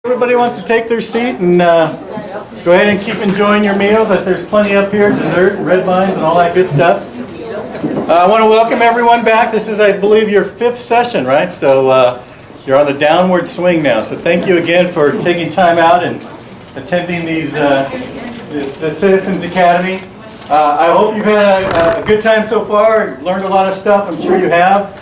Everybody wants to take their seat and go ahead and keep enjoying your meal, but there's plenty up here, dessert, red vines, and all that good stuff. I want to welcome everyone back. This is, I believe, your 5th session, right? So you're on the downward swing now. So thank you again for taking time out and attending the Citizens Academy. I hope you've had a good time so far and learned a lot of stuff. I'm sure you have.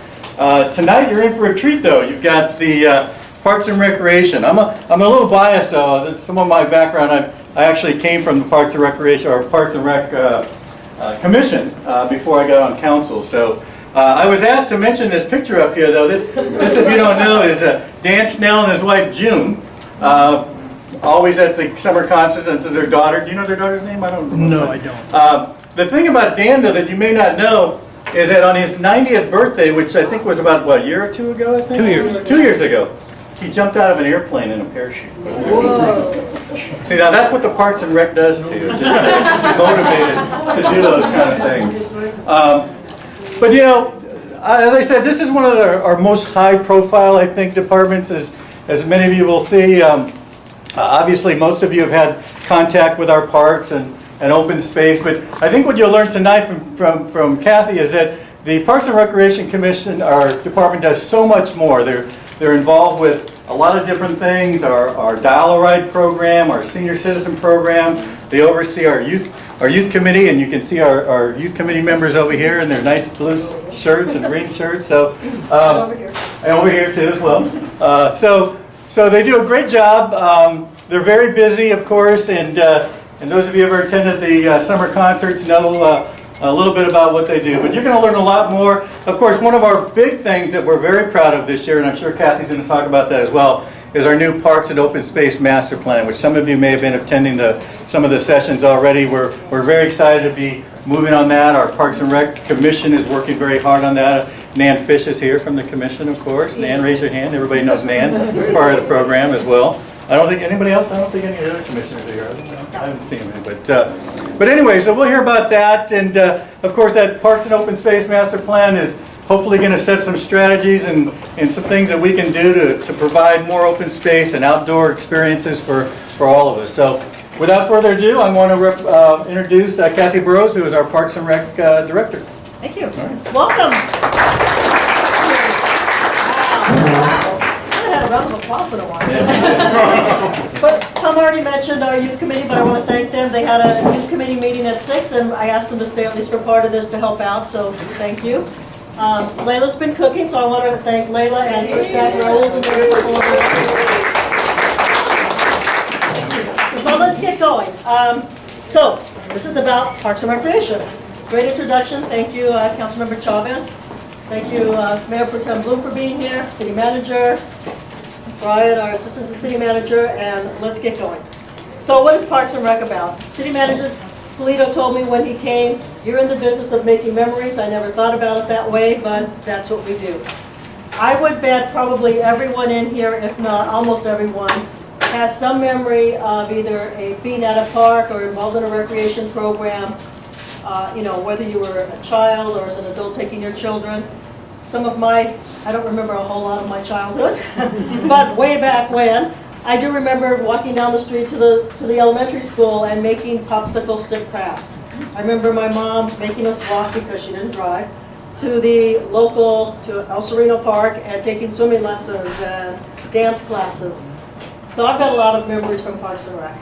Tonight you're in for a treat, though. You've got the Parks and Recreation. I'm a little biased, though. Some of my background, I actually came from the Parks and Recreation or Parks and Rec Commission before I got on council. So I was asked to mention this picture up here, though. This, if you don't know, is Dan Snell and his wife June. Always at the summer concert, and to their daughter. Do you know their daughter's name? I don't know. No, I don't. The thing about Dan, though, that you may not know is that on his 90th birthday, which I think was about, what, a year or two ago, I think? 2 years. 2 years ago. He jumped out of an airplane in a parachute. Whoa. See, now that's what the Parks and Rec does to you. Just motivated to do those kind of things. But you know, as I said, this is one of our most high-profile, I think, departments, as many of you will see. Obviously, most of you have had contact with our parks and open space. But I think what you'll learn tonight from Kathy is that the Parks and Recreation Commission, our department, does so much more. They're involved with a lot of different things, our Dial-A-Ride program, our senior citizen program. They oversee our youth committee, and you can see our youth committee members over here in their nice blue shirts and green shirts. So, and over here too as well. So they do a great job. They're very busy, of course, and those of you who have ever attended the summer concerts know a little bit about what they do. But you're going to learn a lot more. Of course, one of our big things that we're very proud of this year, and I'm sure Kathy's going to talk about that as well, is our new Parks and Open Space Master Plan, which some of you may have been attending some of the sessions already. We're very excited to be moving on that. Our Parks and Rec Commission is working very hard on that. Nan Fish is here from the Commission, of course. Nan, raise your hand. Everybody knows Nan. It's part of the program as well. I don't think anybody else, I don't think any of the other commissioners are here. I haven't seen them, but anyway, so we'll hear about that. And of course, that Parks and Open Space Master Plan is hopefully going to set some strategies and some things that we can do to provide more open space and outdoor experiences for all of us. So without further ado, I want to introduce Kathy Burrows, who is our Parks and Rec Director. Thank you. Right. Welcome. I had a round of applause in a while. But Tom already mentioned our youth committee, but I want to thank them. They had a youth committee meeting at 6, and I asked them to stay at least for part of this to help out, so thank you. Layla's been cooking, so I want to thank Layla and her staff roles and everything. Well, let's get going. So this is about Parks and Recreation. Great introduction. Thank you, Councilmember Chavez. Thank you, Mayor Pro Tem Bloom, for being here, City Manager, Brian, our Assistant City Manager, and let's get going. So what is Parks and Rec about? City Manager Toledo told me when he came, you're in the business of making memories. I never thought about it that way, but that's what we do. I would bet probably everyone in here, if not almost everyone, has some memory of either being at a park or involved in a recreation program. Whether you were a child or as an adult taking your children. I don't remember a whole lot of my childhood, but way back when, I do remember walking down the street to the elementary school and making popsicle stick crafts. I remember my mom making us walk, because she didn't drive, to El Sereno Park and taking swimming lessons and dance classes. So I've got a lot of memories from Parks and Rec.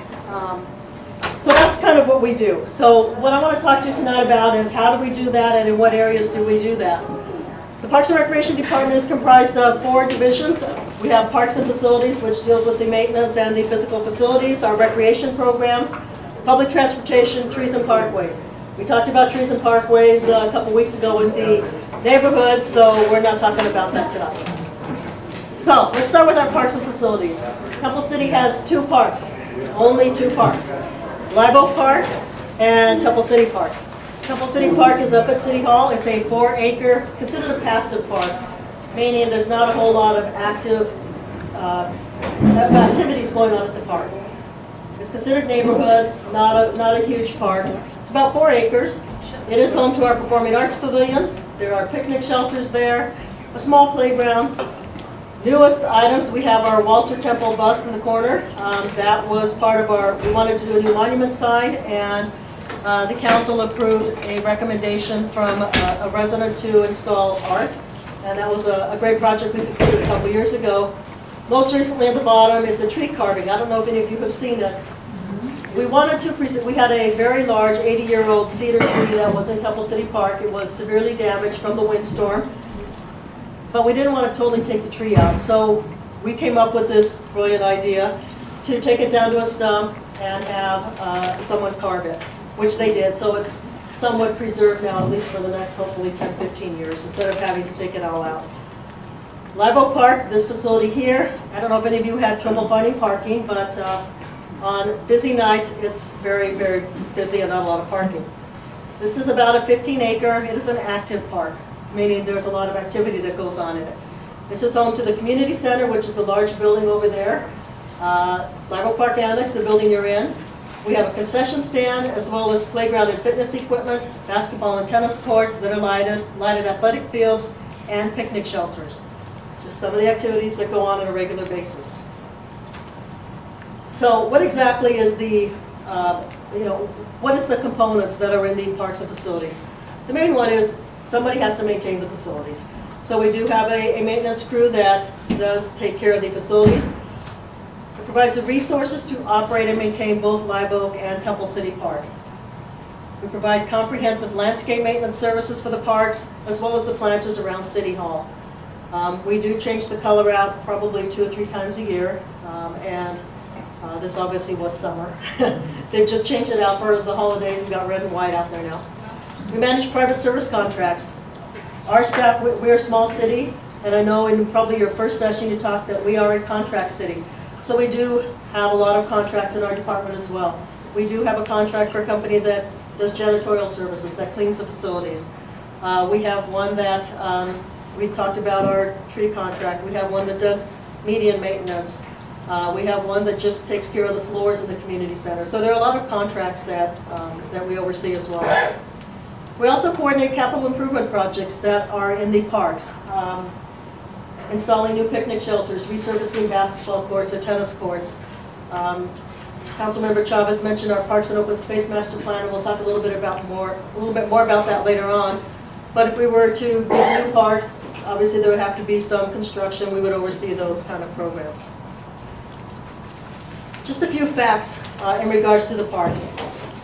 So that's kind of what we do. So what I want to talk to you tonight about is how do we do that, and in what areas do we do that? The Parks and Recreation Department is comprised of 4 divisions. We have Parks and Facilities, which deals with the maintenance and the physical facilities, our recreation programs, public transportation, trees and parkways. We talked about trees and parkways a couple weeks ago in the neighborhood, so we're not talking about that tonight. So let's start with our Parks and Facilities. Temple City has 2 parks, only 2 parks. Live Oak Park and Temple City Park. Temple City Park is up at City Hall. It's a 4-acre, considered a passive park, meaning there's not a whole lot of active activities going on at the park. It's considered neighborhood, not a huge park. It's about 4 acres. It is home to our Performing Arts Pavilion. There are picnic shelters there, a small playground, Newest items, we have our Walter Temple bust in the corner. That was part of our, we wanted to do a new monument sign, and the council approved a recommendation from a resident to install art. And that was a great project we completed a couple years ago. Most recently at the bottom is a tree carving. I don't know if any of you have seen it. We wanted to present, we had a very large 80-year-old cedar tree that was in Temple City Park. It was severely damaged from the windstorm. But we didn't want to totally take the tree out, so we came up with this brilliant idea to take it down to a stump and have someone carve it, which they did. So it's somewhat preserved now, at least for the next, hopefully, 10, 15 years, instead of having to take it all out. Live Oak Park, this facility here, I don't know if any of you had trouble finding parking, but on busy nights, it's very, very busy and not a lot of parking. This is about a 15-acre, it is an active park, meaning there's a lot of activity that goes on in it. This is home to the community center, which is a large building over there. Oak Park Annex, the building you're in. We have a concession stand, as well as playground and fitness equipment, basketball and tennis courts that are lighted athletic fields, and picnic shelters. Just some of the activities that go on a regular basis. So what exactly is the, what is the components that are in the parks and facilities? The main one is somebody has to maintain the facilities. So we do have a maintenance crew that does take care of the facilities. It provides the resources to operate and maintain both Live Oak and Temple City Park. We provide comprehensive landscape maintenance services for the parks, as well as the planters around City Hall. We do change the color out probably 2 or 3 times a year, and this obviously was summer. They've just changed it out for the holidays. We've got red and white out there now. We manage private service contracts. Our staff, we're a small city, and I know in probably your first session you talked that we are a contract city. So we do have a lot of contracts in our department as well. We do have a contract for a company that does janitorial services, that cleans the facilities. We have one that, we talked about our tree contract. We have one that does median maintenance. We have one that just takes care of the floors in the community center. So there are a lot of contracts that, that we oversee as well. We also coordinate capital improvement projects that are in the parks. Installing new picnic shelters, resurfacing basketball courts or tennis courts. Councilmember Chavez mentioned our Parks and Open Space Master Plan, and we'll talk a little bit more about that later on. But if we were to get new parks, obviously there would have to be some construction. We would oversee those kind of programs. Just a few facts in regards to the parks.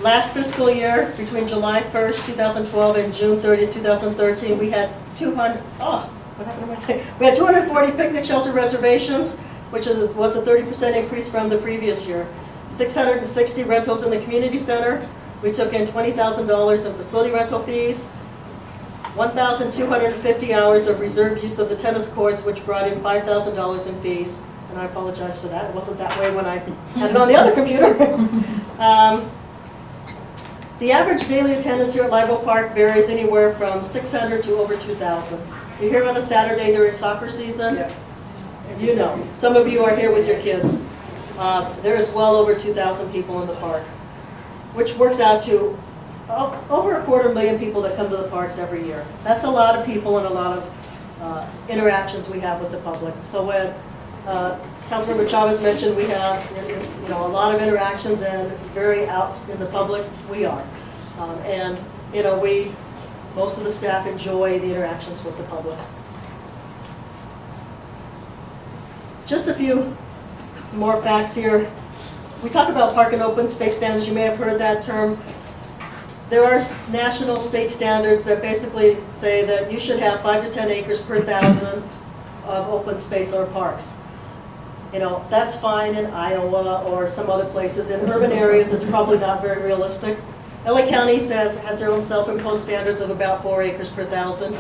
Last fiscal year, between July 1st, 2012 and June 30th, 2013, we had 240 picnic shelter reservations, which was a 30% increase from the previous year. 660 rentals in the community center. We took in $20,000 in facility rental fees. 1,250 hours of reserved use of the tennis courts, which brought in $5,000 in fees. And I apologize for that. It wasn't that way when I had it on the other computer. The average daily attendance here at Live Oak Park varies anywhere from 600 to over 2,000. You're here on a Saturday during soccer season, yeah. You know. Some of you are here with your kids. There is well over 2,000 people in the park, which works out to over 250,000 people that come to the parks every year. That's a lot of people and a lot of interactions we have with the public. So when Councilmember Chavez mentioned we have a lot of interactions and very out in the public, we are. And most of the staff enjoy the interactions with the public. Just a few more facts here. We talk about park and open space standards. You may have heard that term. There are national state standards that basically say that you should have 5 to 10 acres per 1,000 of open space or parks. That's fine in Iowa or some other places. In urban areas, it's probably not very realistic. LA County has their own self-imposed standards of about 4 acres per 1,000.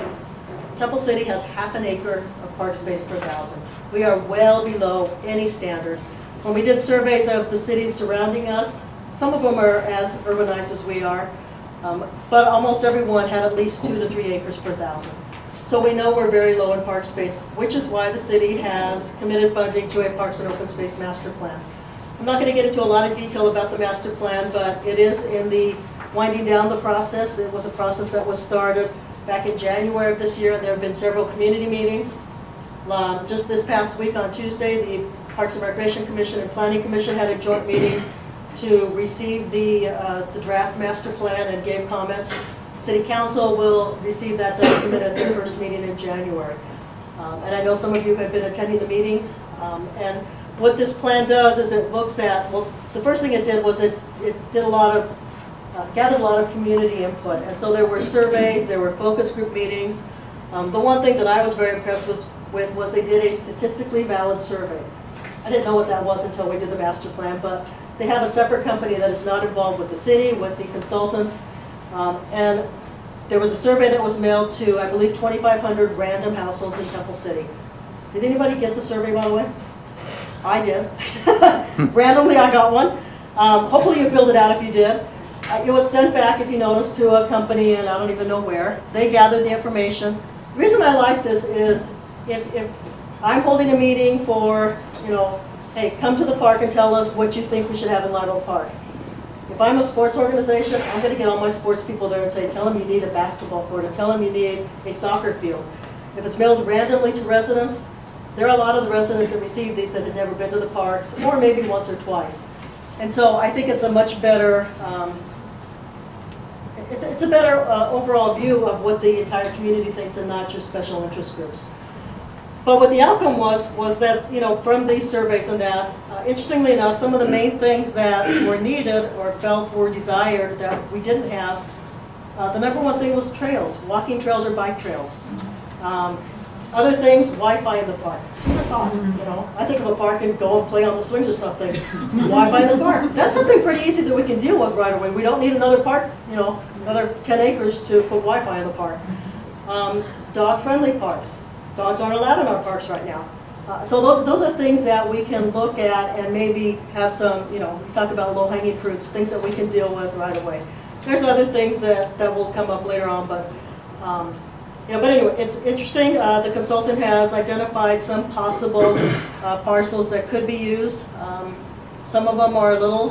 Temple City has half an acre of park space per 1,000. We are well below any standard. When we did surveys of the cities surrounding us, some of them are as urbanized as we are, but almost everyone had at least 2 to 3 acres per 1,000. So we know we're very low in park space, which is why the city has committed funding to a Parks and Open Space Master Plan. I'm not going to get into a lot of detail about the master plan, but it is in the winding down the process. It was a process that was started back in January of this year, and there have been several community meetings. Just this past week on Tuesday, the Parks and Recreation Commission and Planning Commission had a joint meeting to receive the draft master plan and gave comments. City Council will receive that document at their first meeting in January. And I know some of you have been attending the meetings. And what this plan does is it looks at, well, the first thing it did was it did a lot of, gathered a lot of community input. And so there were surveys, there were focus group meetings. The one thing that I was very impressed with was they did a statistically valid survey. I didn't know what that was until we did the master plan, but they have a separate company that is not involved with the city, with the consultants. And there was a survey that was mailed to, I believe, 2,500 random households in Temple City. Did anybody get the survey, by the way? I did. Randomly, I got one. Hopefully you filled it out if you did. It was sent back, if you notice, to a company, and I don't even know where. They gathered the information. The reason I like this is if I'm holding a meeting for, you know, hey, come to the park and tell us what you think we should have in Live Oak Park. If I'm a sports organization, I'm going to get all my sports people there and say, tell them you need a basketball court, or tell them you need a soccer field. If it's mailed randomly to residents, there are a lot of the residents that receive these that had never been to the parks, or maybe once or twice. And so I think it's a much better, it's a better overall view of what the entire community thinks and not just special interest groups. But what the outcome was that, you know, from these surveys and that, interestingly enough, some of the main things that were needed or felt were desired that we didn't have, the number one thing was trails, walking trails or bike trails. Other things, Wi-Fi in the park. You know, I think of a park and go and play on the swings or something. Wi-Fi in the park. That's something pretty easy that we can deal with right away. We don't need another park, you know, another 10 acres to put Wi-Fi in the park. Dog-friendly parks. Dogs aren't allowed in our parks right now. So those are things that we can look at and maybe have some, you know, we talk about low-hanging fruits, things that we can deal with right away. There's other things that will come up later on, but you know, but anyway, it's interesting. The consultant has identified some possible parcels that could be used. Some of them are a little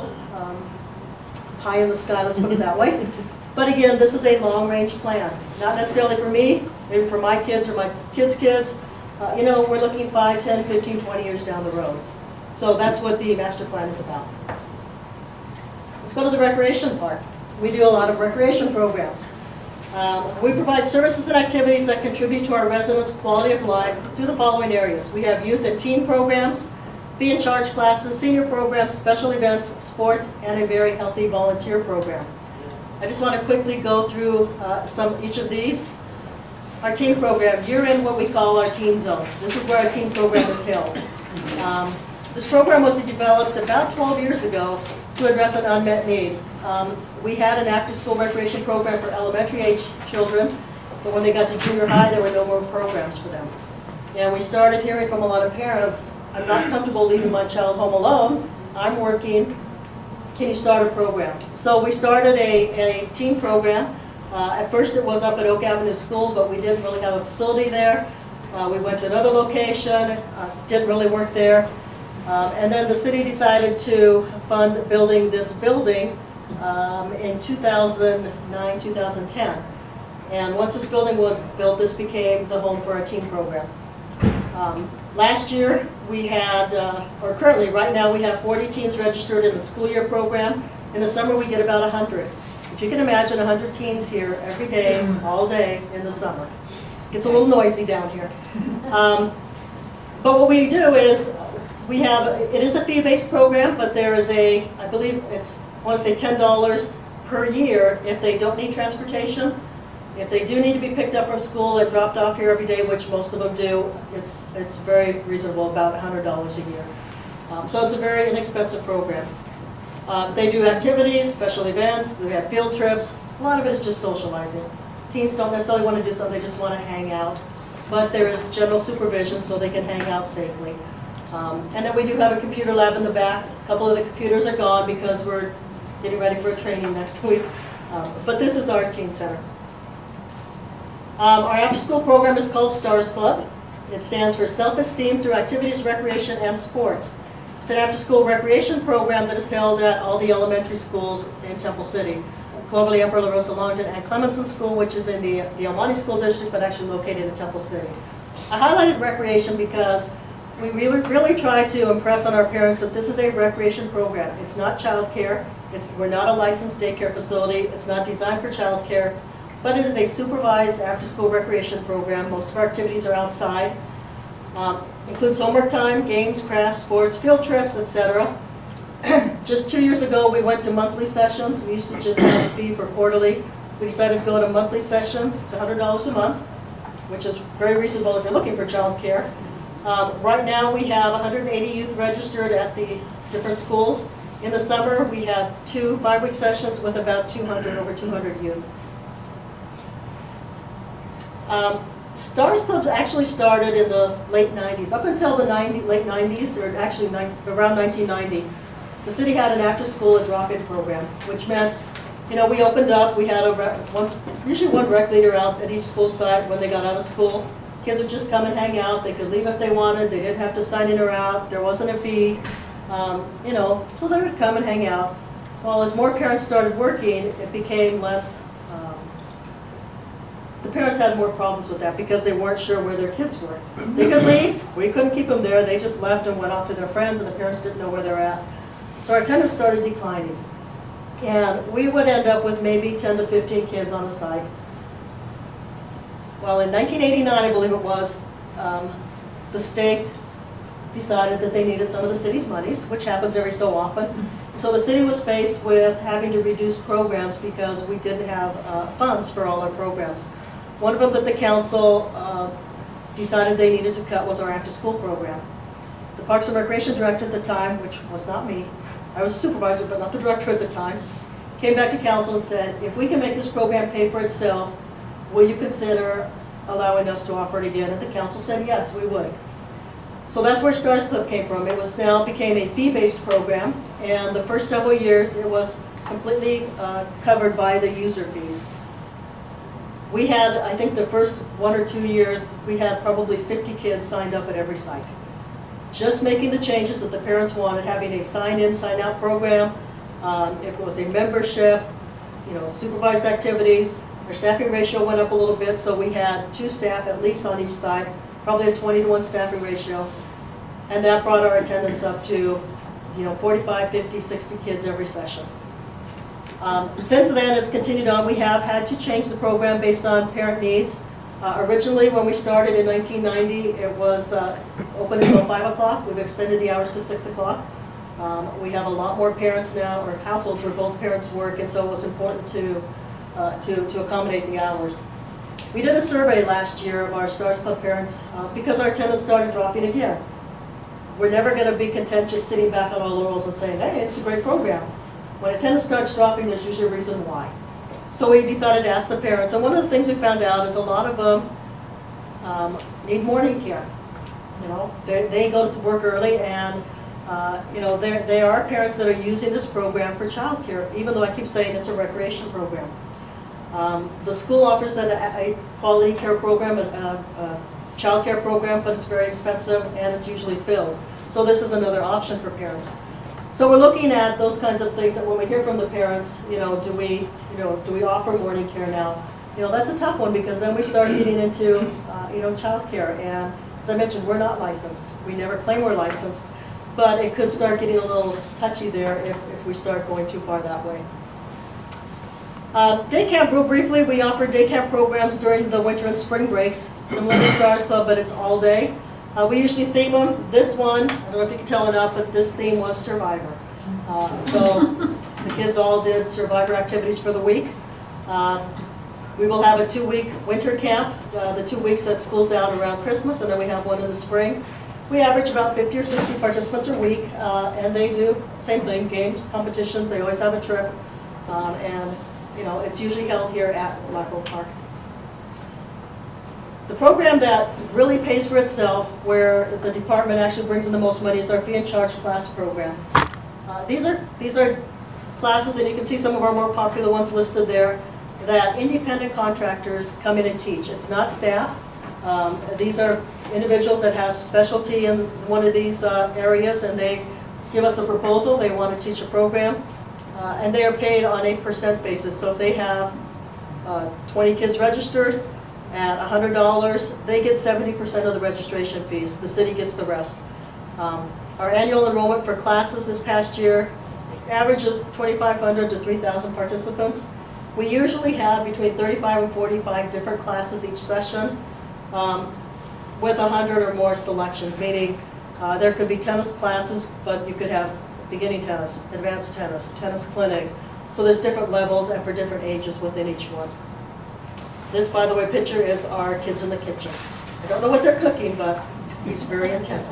high in the sky, let's put it that way. But again, this is a long-range plan. Not necessarily for me, maybe for my kids or my kids' kids. You know, we're looking 5, 10, 15, 20 years down the road. So that's what the master plan is about. Let's go to the recreation part. We do a lot of recreation programs. We provide services and activities that contribute to our residents' quality of life through the following areas. We have youth and teen programs, fee and charge classes, senior programs, special events, sports, and a very healthy volunteer program. I just want to quickly go through each of these. Our teen program, you're in what we call our teen zone. This is where our teen program is held. This program was developed about 12 years ago to address an unmet need. We had an after-school recreation program for elementary age children, but when they got to junior high, there were no more programs for them. And we started hearing from a lot of parents, I'm not comfortable leaving my child home alone, I'm working, can you start a program? So we started a teen program. At first it was up at Oak Avenue School, but we didn't really have a facility there. We went to another location, didn't really work there. And then the city decided to fund building this building in 2009, 2010. And once this building was built, this became the home for our teen program. Last year we had, or currently right now we have 40 teens registered in the school year program. In the summer we get about 100. If you can imagine 100 teens here every day, all day in the summer. It gets a little noisy down here. But what we do is, it is a fee-based program, but there is I believe I want to say $10 per year if they don't need transportation. If they do need to be picked up from school and dropped off here every day, which most of them do, it's very reasonable, about $100 a year. So it's a very inexpensive program. They do activities, special events, we have field trips. A lot of it is just socializing. Teens don't necessarily want to do something, they just want to hang out. But there is general supervision so they can hang out safely. And then we do have a computer lab in the back. A couple of the computers are gone because we're getting ready for a training next week. But this is our teen center. Our after-school program is called STARS Club. It stands for Self-Esteem Through Activities, Recreation, and Sports. It's an after-school recreation program that is held at all the elementary schools in Temple City. Cloverly, Upper La Rosa, Longton, and Clemenson School, which is in the El Monte School District, but actually located in Temple City. I highlighted recreation because we really try to impress on our parents that this is a recreation program. It's not childcare. We're not a licensed daycare facility. It's not designed for childcare, but it is a supervised after-school recreation program. Most of our activities are outside. Includes homework time, games, crafts, sports, field trips, etc. Just 2 years ago, we went to monthly sessions. We used to just have a fee for quarterly. We decided to go to monthly sessions. It's $100 a month, which is very reasonable if you're looking for childcare. Right now, we have 180 youth registered at the different schools. In the summer, we have 2 5-week sessions with about over 200 youth. Stars Clubs actually started in the late 90s. Up until the late 90s, or actually around 1990, the city had an after-school drop-in program, which meant, you know, we opened up, we had usually one rec leader out at each school site when they got out of school. Kids would just come and hang out. They could leave if they wanted. They didn't have to sign in or out. There wasn't a fee, you know, so they would come and hang out. Well, as more parents started working, it became less. The parents had more problems with that because they weren't sure where their kids were. They could leave. We couldn't keep them there. They just left and went off to their friends, and the parents didn't know where they're at. So our attendance started declining. And we would end up with maybe 10 to 15 kids on the site. Well, in 1989, I believe it was, the state decided that they needed some of the city's monies, which happens every so often. So the city was faced with having to reduce programs because we didn't have funds for all our programs. One of them that the council decided they needed to cut was our after-school program. The Parks and Recreation Director at the time, which was not me, I was a supervisor but not the director at the time, came back to council and said, if we can make this program pay for itself, will you consider allowing us to offer it again? And the council said yes, we would. So that's where Stars Club came from. It became a fee-based program, and the first several years it was completely covered by the user fees. We had, I think the first 1 or 2 years, we had probably 50 kids signed up at every site. Just making the changes that the parents wanted, having a sign-in, sign-out program. It was a membership, you know, supervised activities. Our staffing ratio went up a little bit, so we had 2 staff at least on each side, probably a 20-to-1 staffing ratio. And that brought our attendance up to, you know, 45, 50, 60 kids every session. Since then, it's continued on. We have had to change the program based on parent needs. Originally, when we started in 1990, it was open until 5 o'clock. We've extended the hours to 6 o'clock. We have a lot more parents now, or households where both parents work, and so it was important to accommodate the hours. We did a survey last year of our Stars Club parents because our attendance started dropping again. We're never going to be content just sitting back on our laurels and saying, hey, it's a great program. When attendance starts dropping, there's usually a reason why. So we decided to ask the parents, and one of the things we found out is a lot of them need morning care. You know, they go to work early, and you know, there are parents that are using this program for child care, even though I keep saying it's a recreation program. The school offers a quality care program, a child care program, but it's very expensive and it's usually filled. So this is another option for parents. So we're looking at those kinds of things that when we hear from the parents, you know, do we offer morning care now? You know, that's a tough one because then we start getting into, you know, child care. And as I mentioned, we're not licensed. We never claim we're licensed, but it could start getting a little touchy there if we start going too far that way. Day camp, real briefly, we offer day camp programs during the winter and spring breaks, similar to Stars Club, but it's all day. We usually theme them. This one, I don't know if you can tell it up, but this theme was Survivor. So the kids all did Survivor activities for the week. We will have a 2-week winter camp, the 2 weeks that school's out around Christmas, and then we have one in the spring. We average about 50 or 60 participants a week, and they do same thing, games, competitions, they always have a trip, and you know, it's usually held here at Oak Park. The program that really pays for itself, where the department actually brings in the most money, is our fee and charge class program. These are classes, and you can see some of our more popular ones listed there, that independent contractors come in and teach. It's not staff. These are individuals that have specialty in one of these areas, and they give us a proposal. They want to teach a program, and they are paid on a % basis. So if they have 20 kids registered, at $100. They get 70% of the registration fees. The city gets the rest. Our annual enrollment for classes this past year averages 2,500 to 3,000 participants. We usually have between 35 and 45 different classes each session with 100 or more selections, meaning there could be tennis classes, but you could have beginning tennis, advanced tennis, tennis clinic. So there's different levels and for different ages within each one. This, by the way, picture is our kids in the kitchen. I don't know what they're cooking, but he's very intent.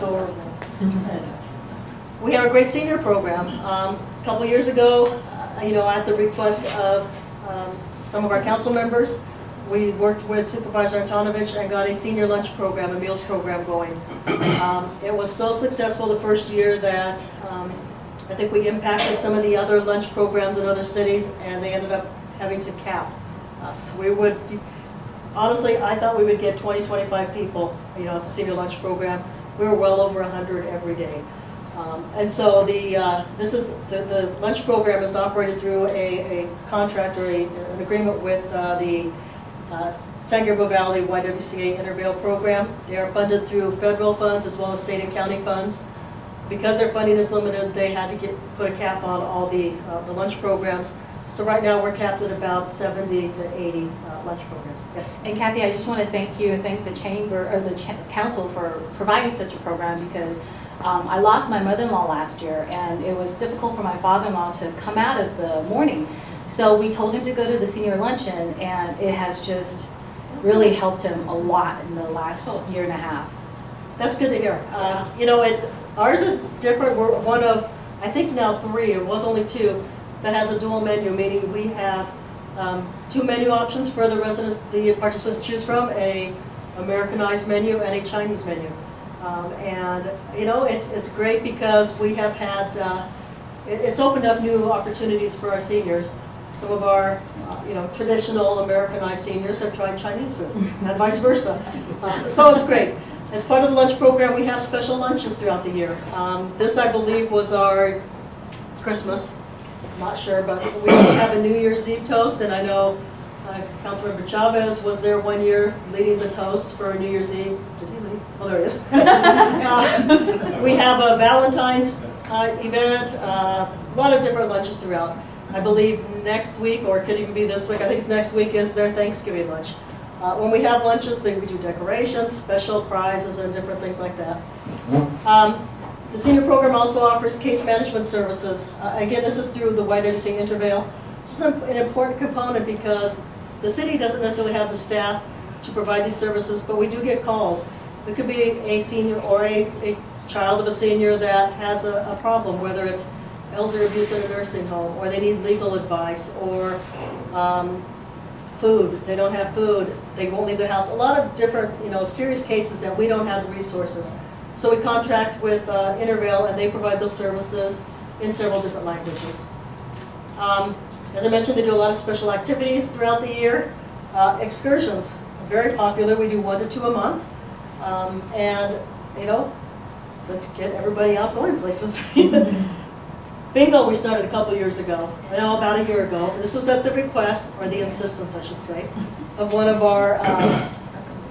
We have a great senior program. A couple years ago, at the request of some of our council members, we worked with Supervisor Antonovich and got a senior lunch program, a meals program going. It was so successful the first year that I think we impacted some of the other lunch programs in other cities, and they ended up having to cap us. Honestly, I thought we would get 20, 25 people, at the senior lunch program. We were well over 100 every day. And so the lunch program is operated through a contract or an agreement with the San Gabriel Valley YWCA Intervale program. They are funded through federal funds as well as state and county funds. Because their funding is limited, they had to put a cap on all the lunch programs. So right now we're capped at about 70 to 80 lunch programs. Yes. And Kathy, I just want to thank you and thank the chamber or the council for providing such a program, because I lost my mother-in-law last year, and it was difficult for my father-in-law to come out of the morning. So we told him to go to the senior luncheon, and it has just really helped him a lot in the last year and a half. That's good to hear. Ours is different. We're one of, I think now 3, it was only 2, that has a dual menu, meaning we have 2 menu options for the residents, the participants to choose from, a Americanized menu and a Chinese menu. It's great because we have had, it's opened up new opportunities for our seniors. Some of our, traditional Americanized seniors have tried Chinese food, and vice versa. So it's great. As part of the lunch program, we have special lunches throughout the year. This, I believe, was our Christmas. I'm not sure, but we also have a New Year's Eve toast, and I know Councilmember Chavez was there one year leading the toast for New Year's Eve. Did he leave? Oh, there he is. We have a Valentine's event, a lot of different lunches throughout. I believe next week, or it could even be this week, I think it's next week, is their Thanksgiving lunch. When we have lunches, we do decorations, special prizes, and different things like that. The senior program also offers case management services. Again, this is through the YWCA Intervale. This is an important component because the city doesn't necessarily have the staff to provide these services, but we do get calls. It could be a senior or a child of a senior that has a problem, whether it's elder abuse in a nursing home, or they need legal advice, or food. They don't have food. They won't leave their house. A lot of different, serious cases that we don't have the resources. So we contract with Intervale, and they provide those services in several different languages. As I mentioned, they do a lot of special activities throughout the year. Excursions, very popular. We do 1 to 2 a month. Let's get everybody out going places. Bingo we started a couple years ago, about a year ago. This was at the request, or the insistence I should say, of one of our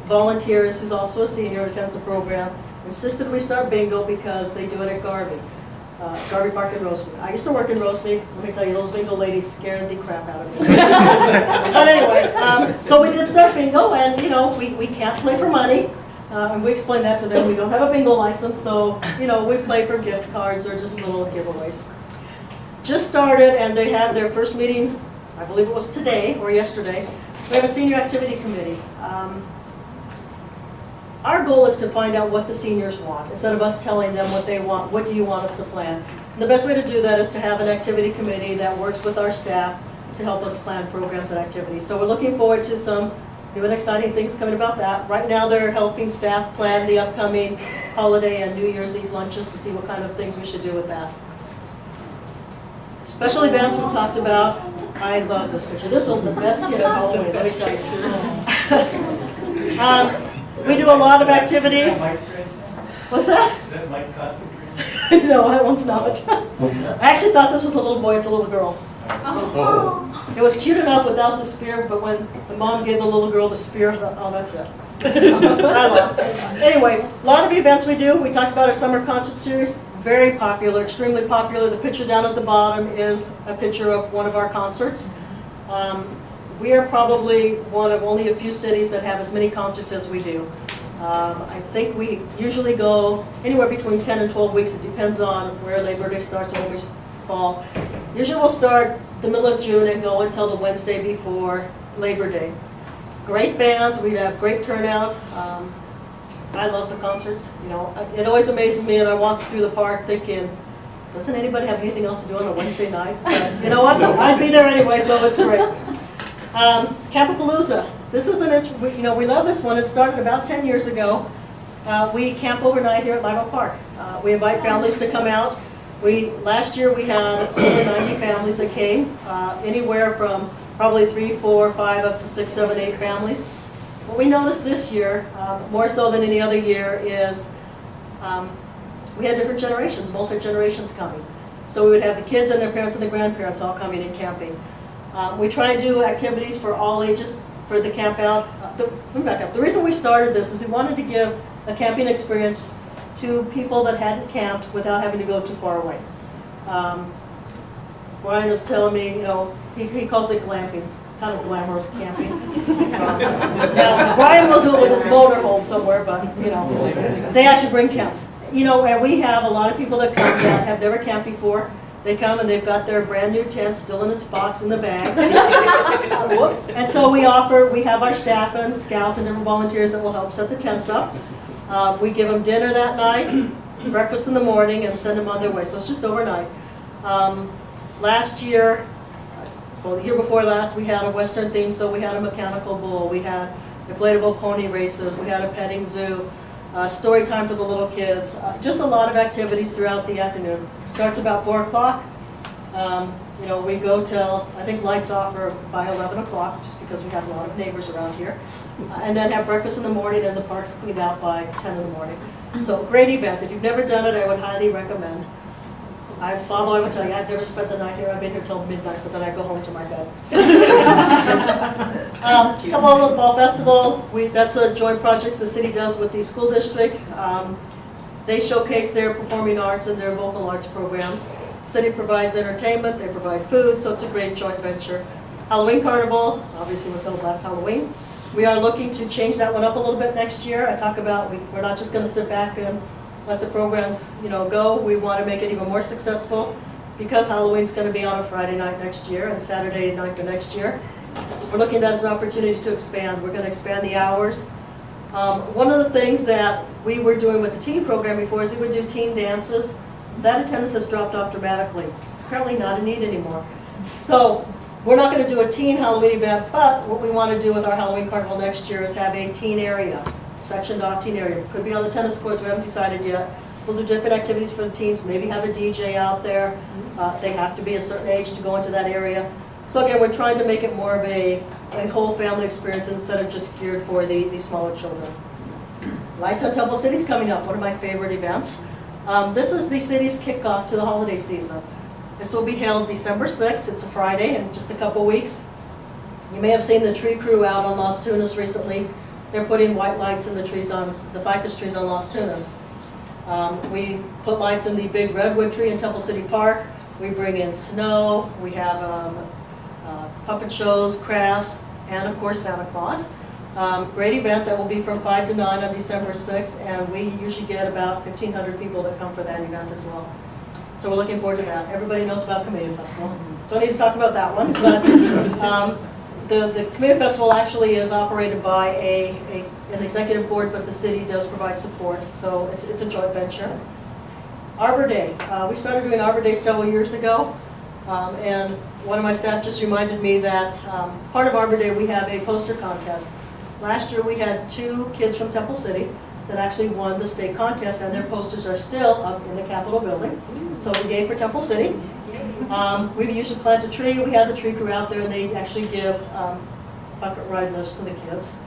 volunteers who's also a senior who attends the program, insisted we start bingo because they do it at Garvey Park in Rosemead. I used to work in Rosemead. Let me tell you, those bingo ladies scared the crap out of me. But anyway, so we did start bingo, and we can't play for money. And we explained that to them. We don't have a bingo license, so we play for gift cards or just little giveaways. Just started, and they have their first meeting, I believe it was today or yesterday. We have a senior activity committee. Our goal is to find out what the seniors want, instead of us telling them what they want. What do you want us to plan? And the best way to do that is to have an activity committee that works with our staff to help us plan programs and activities. So we're looking forward to some new and exciting things coming about that. Right now they're helping staff plan the upcoming holiday and New Year's Eve lunches to see what kind of things we should do with that. Special events we talked about. I love this picture. This was the best kid of Halloween, let me tell you. We do a lot of activities. What's that? Is that Mike costume? No, that one's not. I actually thought this was a little boy, it's a little girl. It was cute enough without the spear, but when the mom gave the little girl the spear, I thought, oh, that's it. I lost it. Anyway, a lot of events we do. We talked about our summer concert series. Very popular, extremely popular. The picture down at the bottom is a picture of one of our concerts. We are probably one of only a few cities that have as many concerts as we do. I think we usually go anywhere between 10 and 12 weeks. It depends on where Labor Day starts and when we fall. Usually we'll start the middle of June and go until the Wednesday before Labor Day. Great bands, we have great turnout. I love the concerts. You know, it always amazes me, and I walk through the park thinking, doesn't anybody have anything else to do on a Wednesday night? But you know what? I'd be there anyway, so it's great. Campapalooza. This is we love this one. It started about 10 years ago. We camp overnight here at Oak Park. We invite families to come out. Last year we had over 90 families that came, anywhere from probably 3, 4, 5, up to 6, 7, 8 families. What we noticed this year, more so than any other year, is we had different generations, multi-generations coming. So we would have the kids and their parents and the grandparents all coming and camping. We try and do activities for all ages for the camp out. Let me back up. The reason we started this is we wanted to give a camping experience to people that hadn't camped without having to go too far away. Brian was telling me, you know, he calls it glamping, kind of glamorous camping. Now, Brian will do it with his motorhome somewhere, but, you know, they actually bring tents. You know, and we have a lot of people that come that have never camped before. They come and they've got their brand new tent still in its box in the bag. Whoops. And so we have our staff and scouts and different volunteers that will help set the tents up. We give them dinner that night, breakfast in the morning, and send them on their way. So it's just overnight. Last year, well, the year before last, we had a Western theme, so we had a mechanical bull, we had inflatable pony races, we had a petting zoo, story time for the little kids, just a lot of activities throughout the afternoon. Starts about 4 o'clock. You know, we go till, I think lights off are by 11 o'clock, just because we have a lot of neighbors around here. And then have breakfast in the morning, and the park's cleaned out by 10 in the morning. So great event. If you've never done it, I would highly recommend. Bob, I would tell you, I've never spent the night here. I've been here till midnight, but then I go home to my bed. Come on to the Fall Festival. That's a joint project the city does with the school district. They showcase their performing arts and their vocal arts programs. City provides entertainment, they provide food, so it's a great joint venture. Halloween Carnival, obviously was held last Halloween. We are looking to change that one up a little bit next year. I talk about we're not just going to sit back and let the programs, you know, go. We want to make it even more successful because Halloween's going to be on a Friday night next year and Saturday night the next year. We're looking at that as an opportunity to expand. We're going to expand the hours. One of the things that we were doing with the teen program before is we would do teen dances. That attendance has dropped off dramatically. Apparently not a need anymore. So we're not going to do a teen Halloween event, but what we want to do with our Halloween Carnival next year is have a teen area, sectioned off teen area. Could be on the tennis courts, we haven't decided yet. We'll do different activities for the teens, maybe have a DJ out there. They have to be a certain age to go into that area. So again, we're trying to make it more of a whole family experience instead of just geared for the smaller children. Lights on Temple City's coming up, one of my favorite events. This is the city's kickoff to the holiday season. This will be held December 6th. It's a Friday in just a couple weeks. You may have seen the tree crew out on Las Tunas recently. They're putting white lights in the trees the ficus trees on Las Tunas. We put lights in the big redwood tree in Temple City Park. We bring in snow. We have puppet shows, crafts, and of course Santa Claus. Great event that will be from 5 to 9 on December 6th, and we usually get about 1,500 people that come for that event as well. So we're looking forward to that. Everybody knows about Comedian Festival. Don't need to talk about that one, but the Comedian Festival actually is operated by an executive board, but the city does provide support, so it's a joint venture. Arbor Day. We started doing Arbor Day several years ago, and one of my staff just reminded me that part of Arbor Day we have a poster contest. Last year we had 2 kids from Temple City that actually won the state contest, and their posters are still up in the Capitol building. So we gave for Temple City. We usually plant a tree. We have the tree crew out there, and they actually give bucket ride lifts to the kids.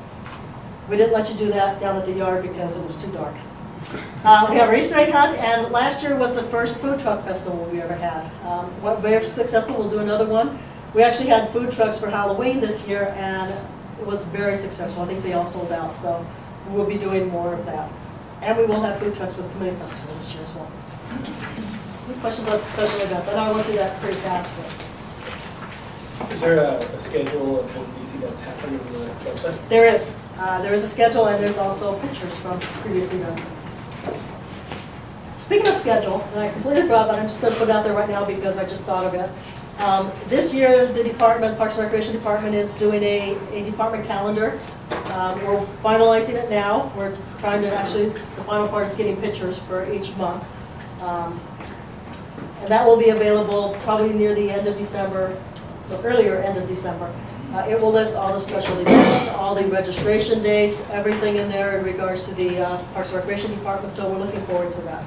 We didn't let you do that down at the yard because it was too dark. We have a Easter egg hunt, and last year was the first food truck festival we ever had. Very successful. We'll do another one. We actually had food trucks for Halloween this year, and it was very successful. I think they all sold out, so we'll be doing more of that. And we will have food trucks with the community festival this year as well. Any questions about special events? I know I went through that pretty fast, but Is there a schedule of these events happening on the website? there is. There is a schedule, and there's also pictures from previous events. Speaking of schedule, and I completely forgot, but I'm just going to put it out there right now because I just thought of it. This year, the department, Parks and Recreation Department, is doing a department calendar. We're finalizing it now. We're trying to actually, the final part is getting pictures for each month. And that will be available probably near the end of December, or earlier end of December. It will list all the special events, all the registration dates, everything in there in regards to the Parks and Recreation Department, so we're looking forward to that.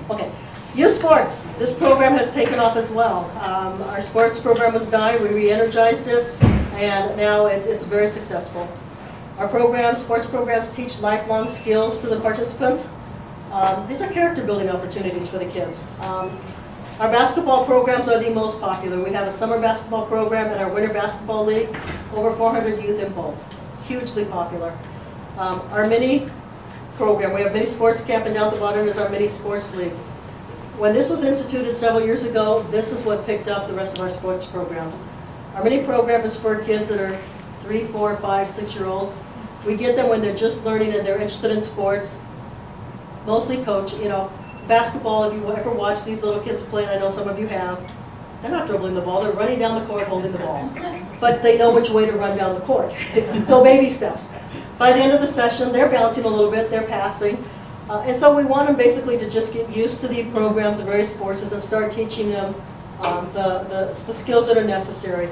Okay, youth sports. This program has taken off as well. Our sports program was dying, we re-energized it, and now it's very successful. Our programs, sports programs, teach lifelong skills to the participants. These are character building opportunities for the kids. Our basketball programs are the most popular. We have a summer basketball program and our winter basketball league, over 400 youth in both. Hugely popular. Our mini program, we have mini sports camp, and down at the bottom is our mini sports league. When this was instituted several years ago, this is what picked up the rest of our sports programs. Our mini program is for kids that are 3, 4, 5, 6-year-olds. We get them when they're just learning and they're interested in sports. Mostly coach, basketball, if you ever watch these little kids play, and I know some of you have, they're not dribbling the ball, they're running down the court holding the ball. But they know which way to run down the court. So baby steps. By the end of the session, they're bouncing a little bit, they're passing. And so we want them basically to just get used to the programs, the various sports, and start teaching them the skills that are necessary.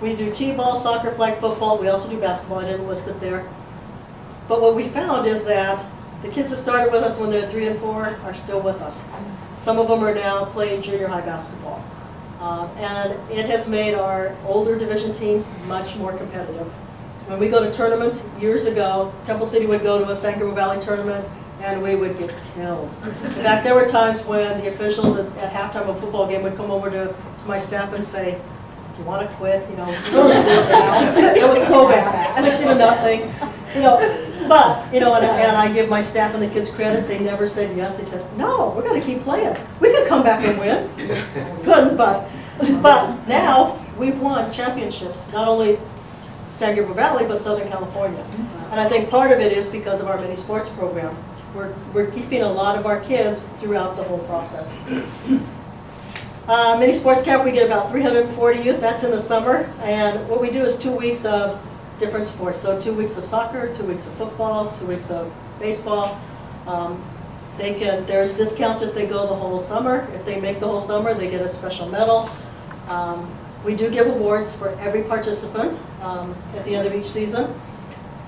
We do t-ball, soccer, flag football, we also do basketball, I didn't list it there. But what we found is that the kids that started with us when they're 3 and 4 are still with us. Some of them are now playing junior high basketball. And it has made our older division teams much more competitive. When we go to tournaments, years ago, Temple City would go to a San Gabriel Valley tournament and we would get killed. In fact, there were times when the officials at halftime of a football game would come over to my staff and say, "Do you want to quit? It was so bad, 60-0. But, and I give my staff and the kids credit, they never said yes. They said, "No, we're going to keep playing. We could come back and win." Couldn't, but now we've won championships, not only San Gabriel Valley, but Southern California. And I think part of it is because of our mini sports program. We're keeping a lot of our kids throughout the whole process. Mini sports camp, we get about 340 youth. That's in the summer. And what we do is 2 weeks of different sports. So 2 weeks of soccer, 2 weeks of football, 2 weeks of baseball. There's discounts if they go the whole summer. If they make the whole summer, they get a special medal. We do give awards for every participant at the end of each season.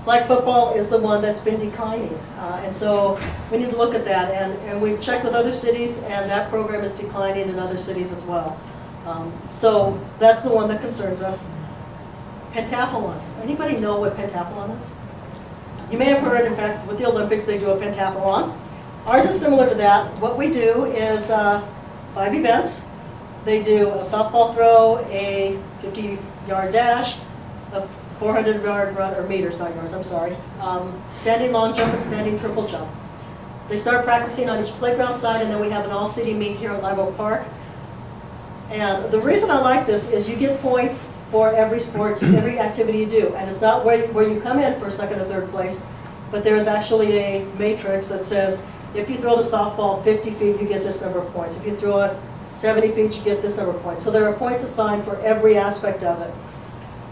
Flag football is the one that's been declining. And so we need to look at that. And we've checked with other cities, and that program is declining in other cities as well. So that's the one that concerns us. Pentathlon. Anybody know what pentathlon is? You may have heard, in fact, with the Olympics, they do a pentathlon. Ours is similar to that. What we do is 5 events. They do a softball throw, a 50-yard dash, a 400-yard run, or meters, not yards, I'm sorry, standing long jump and standing triple jump. They start practicing on each playground side, and then we have an all-city meet here at Oak Park. And the reason I like this is you get points for every sport, every activity you do. And it's not where you come in for second or third place, but there is actually a matrix that says, if you throw the softball 50 feet, you get this number of points. If you throw it 70 feet, you get this number of points. So there are points assigned for every aspect of it.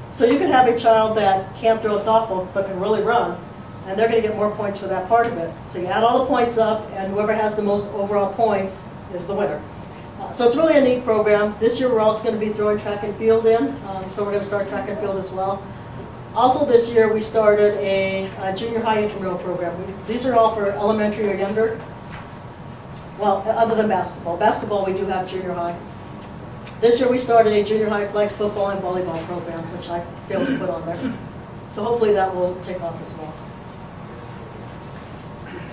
So you can have a child that can't throw a softball but can really run, and they're going to get more points for that part of it. So you add all the points up, and whoever has the most overall points is the winner. So it's really a neat program. This year we're also going to be throwing track and field in, so we're going to start track and field as well. Also this year we started a junior high intramural program. These are all for elementary or younger. Well, other than basketball. Basketball we do have junior high. This year we started a junior high flag football and volleyball program, which I failed to put on there. So hopefully that will take off as well.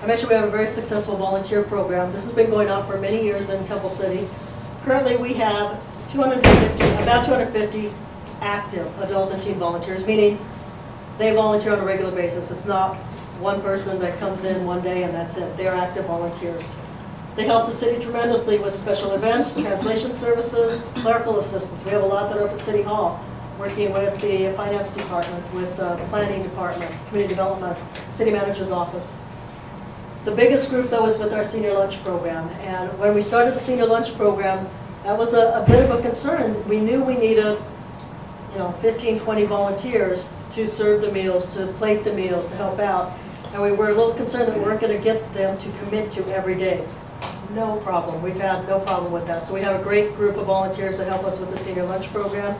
I mentioned we have a very successful volunteer program. This has been going on for many years in Temple City. Currently, we have about 250 active adult and teen volunteers, meaning they volunteer on a regular basis. It's not one person that comes in one day and that's it. They're active volunteers. They help the city tremendously with special events, translation services, clerical assistance. We have a lot that are up at City Hall, working with the finance department, with the planning department, community development, city manager's office. The biggest group, though, is with our senior lunch program. And when we started the senior lunch program, that was a bit of a concern. We knew we needed 15, 20 volunteers to serve the meals, to plate the meals, to help out. And we were a little concerned that we weren't going to get them to commit to every day. No problem. We've had no problem with that. So we have a great group of volunteers that help us with the senior lunch program.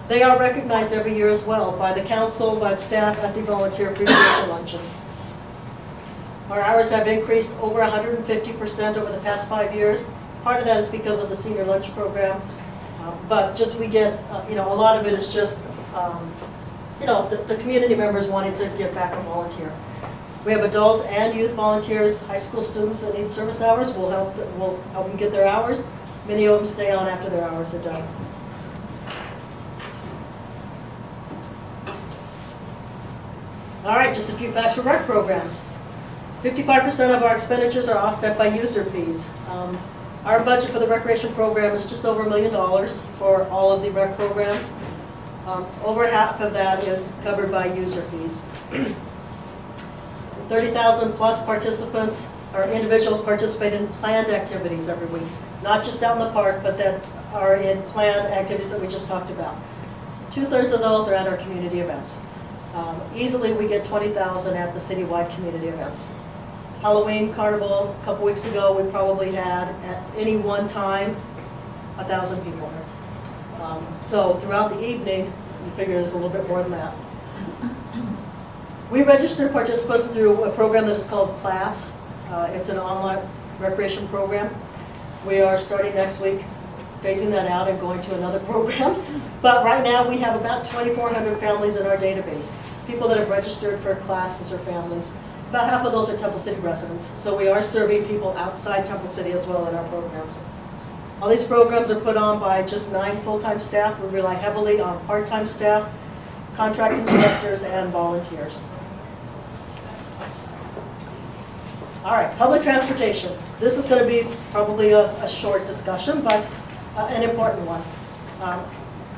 They are recognized every year as well by the council, by the staff at the Volunteer Appreciation Luncheon. Our hours have increased over 150% over the past 5 years. Part of that is because of the senior lunch program, but just we get, a lot of it is just, the community members wanting to give back and volunteer. We have adult and youth volunteers, high school students that need service hours. We'll help them get their hours. Many of them stay on after their hours are done. All right, just a few facts for rec programs. 55% of our expenditures are offset by user fees. Our budget for the recreation program is just over $1 million for all of the rec programs. Over half of that is covered by user fees. 30,000 plus participants or individuals participate in planned activities every week. Not just out in the park, but that are in planned activities that we just talked about. 2/3 of those are at our community events. Easily we get 20,000 at the citywide community events. Halloween Carnival, a couple weeks ago, we probably had at any one time 1,000 people. So throughout the evening, you figure there's a little bit more than that. We register participants through a program that is called CLASS. It's an online recreation program. We are starting next week, phasing that out and going to another program. But right now we have about 2,400 families in our database, people that have registered for classes or families. About half of those are Temple City residents. So we are serving people outside Temple City as well in our programs. All these programs are put on by just 9 full-time staff. We rely heavily on part-time staff, contract instructors, and volunteers. All right, public transportation. This is going to be probably a short discussion, but an important one.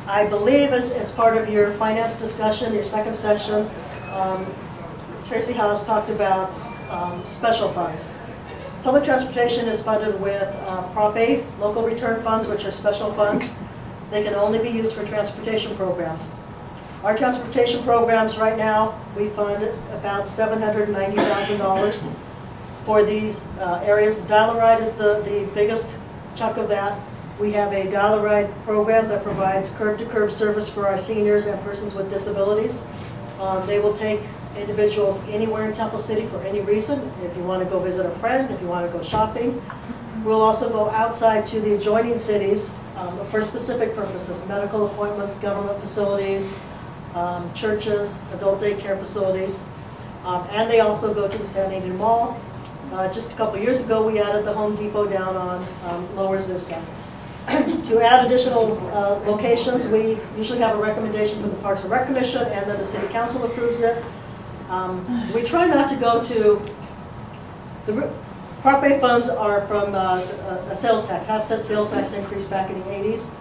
I believe as part of your finance discussion, your second session, Tracy House talked about special funds. Public transportation is funded with Prop 8, local return funds, which are special funds. They can only be used for transportation programs. Our transportation programs right now, we fund about $790,000 for these areas. Dial-A-Ride is the biggest chunk of that. We have a Dial-A-Ride program that provides curb-to-curb service for our seniors and persons with disabilities. They will take individuals anywhere in Temple City for any reason. If you want to go visit a friend, if you want to go shopping. We'll also go outside to the adjoining cities for specific purposes, medical appointments, government facilities, churches, adult daycare facilities. And they also go to the San Diego Mall. Just a couple years ago, we added the Home Depot down on Lower Zusa. To add additional locations, we usually have a recommendation from the Parks and Rec Commission, and then the City Council approves it. We try not to go to, the Prop 8 funds are from a sales tax, half-cent sales tax increase back in the 80s.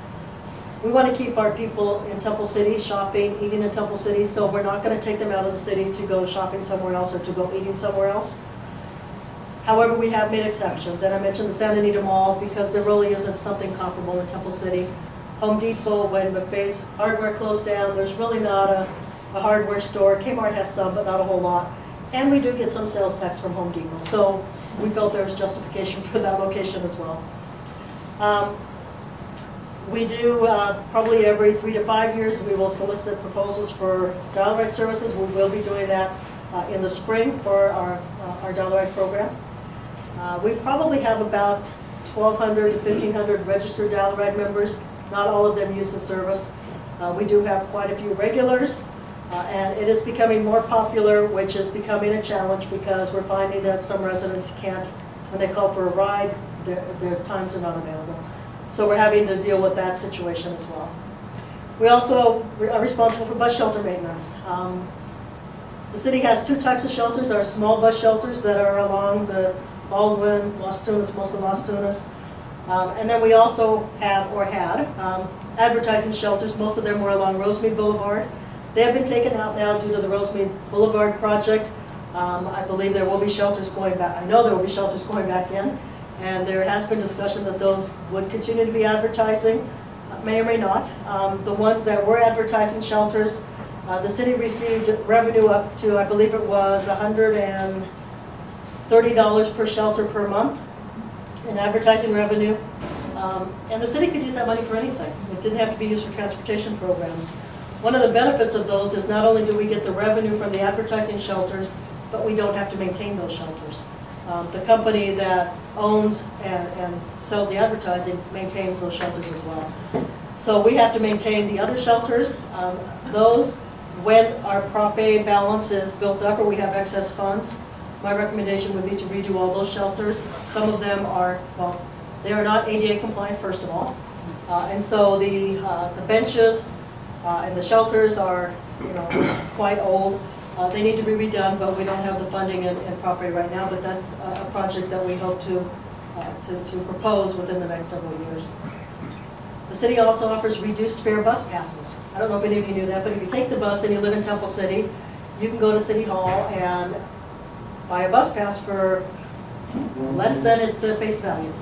We want to keep our people in Temple City shopping, eating in Temple City, so we're not going to take them out of the city to go shopping somewhere else or to go eating somewhere else. However, we have made exceptions, and I mentioned the Santa Anita Mall because there really isn't something comparable in Temple City. Home Depot, when McVeigh's Hardware closed down, there's really not a hardware store. Kmart has some, but not a whole lot. And we do get some sales tax from Home Depot, so we felt there was justification for that location as well. We do, probably every 3 to 5 years, we will solicit proposals for Dial-A-Ride services. We will be doing that in the spring for our Dial-A-Ride program. We probably have about 1,200 to 1,500 registered Dial-A-Ride members. Not all of them use the service. We do have quite a few regulars. And it is becoming more popular, which is becoming a challenge because we're finding that some residents can't, when they call for a ride, their times are not available. So we're having to deal with that situation as well. We also are responsible for bus shelter maintenance. The city has two types of shelters. Our small bus shelters that are along the Baldwin, Las Tunas, most of Las Tunas. And then we also have, or had, advertising shelters. Most of them were along Rosemead Boulevard. They have been taken out now due to the Rosemead Boulevard project. I believe there will be shelters going back. I know there will be shelters going back in. And there has been discussion that those would continue to be advertising, may or may not. The ones that were advertising shelters, the city received revenue up to, I believe it was $130 per shelter per month in advertising revenue. And the city could use that money for anything. It didn't have to be used for transportation programs. One of the benefits of those is not only do we get the revenue from the advertising shelters, but we don't have to maintain those shelters. The company that owns and sells the advertising maintains those shelters as well. So we have to maintain the other shelters. Those, when our Prop A balance is built up or we have excess funds, my recommendation would be to redo all those shelters. Some of them are, well, they are not ADA compliant, first of all. And so the benches and the shelters are, quite old. They need to be redone, but we don't have the funding in Prop A right now, but that's a project that we hope to propose within the next several years. The city also offers reduced fare bus passes. I don't know if any of you knew that, but if you take the bus and you live in Temple City, you can go to City Hall and buy a bus pass for less than the face value.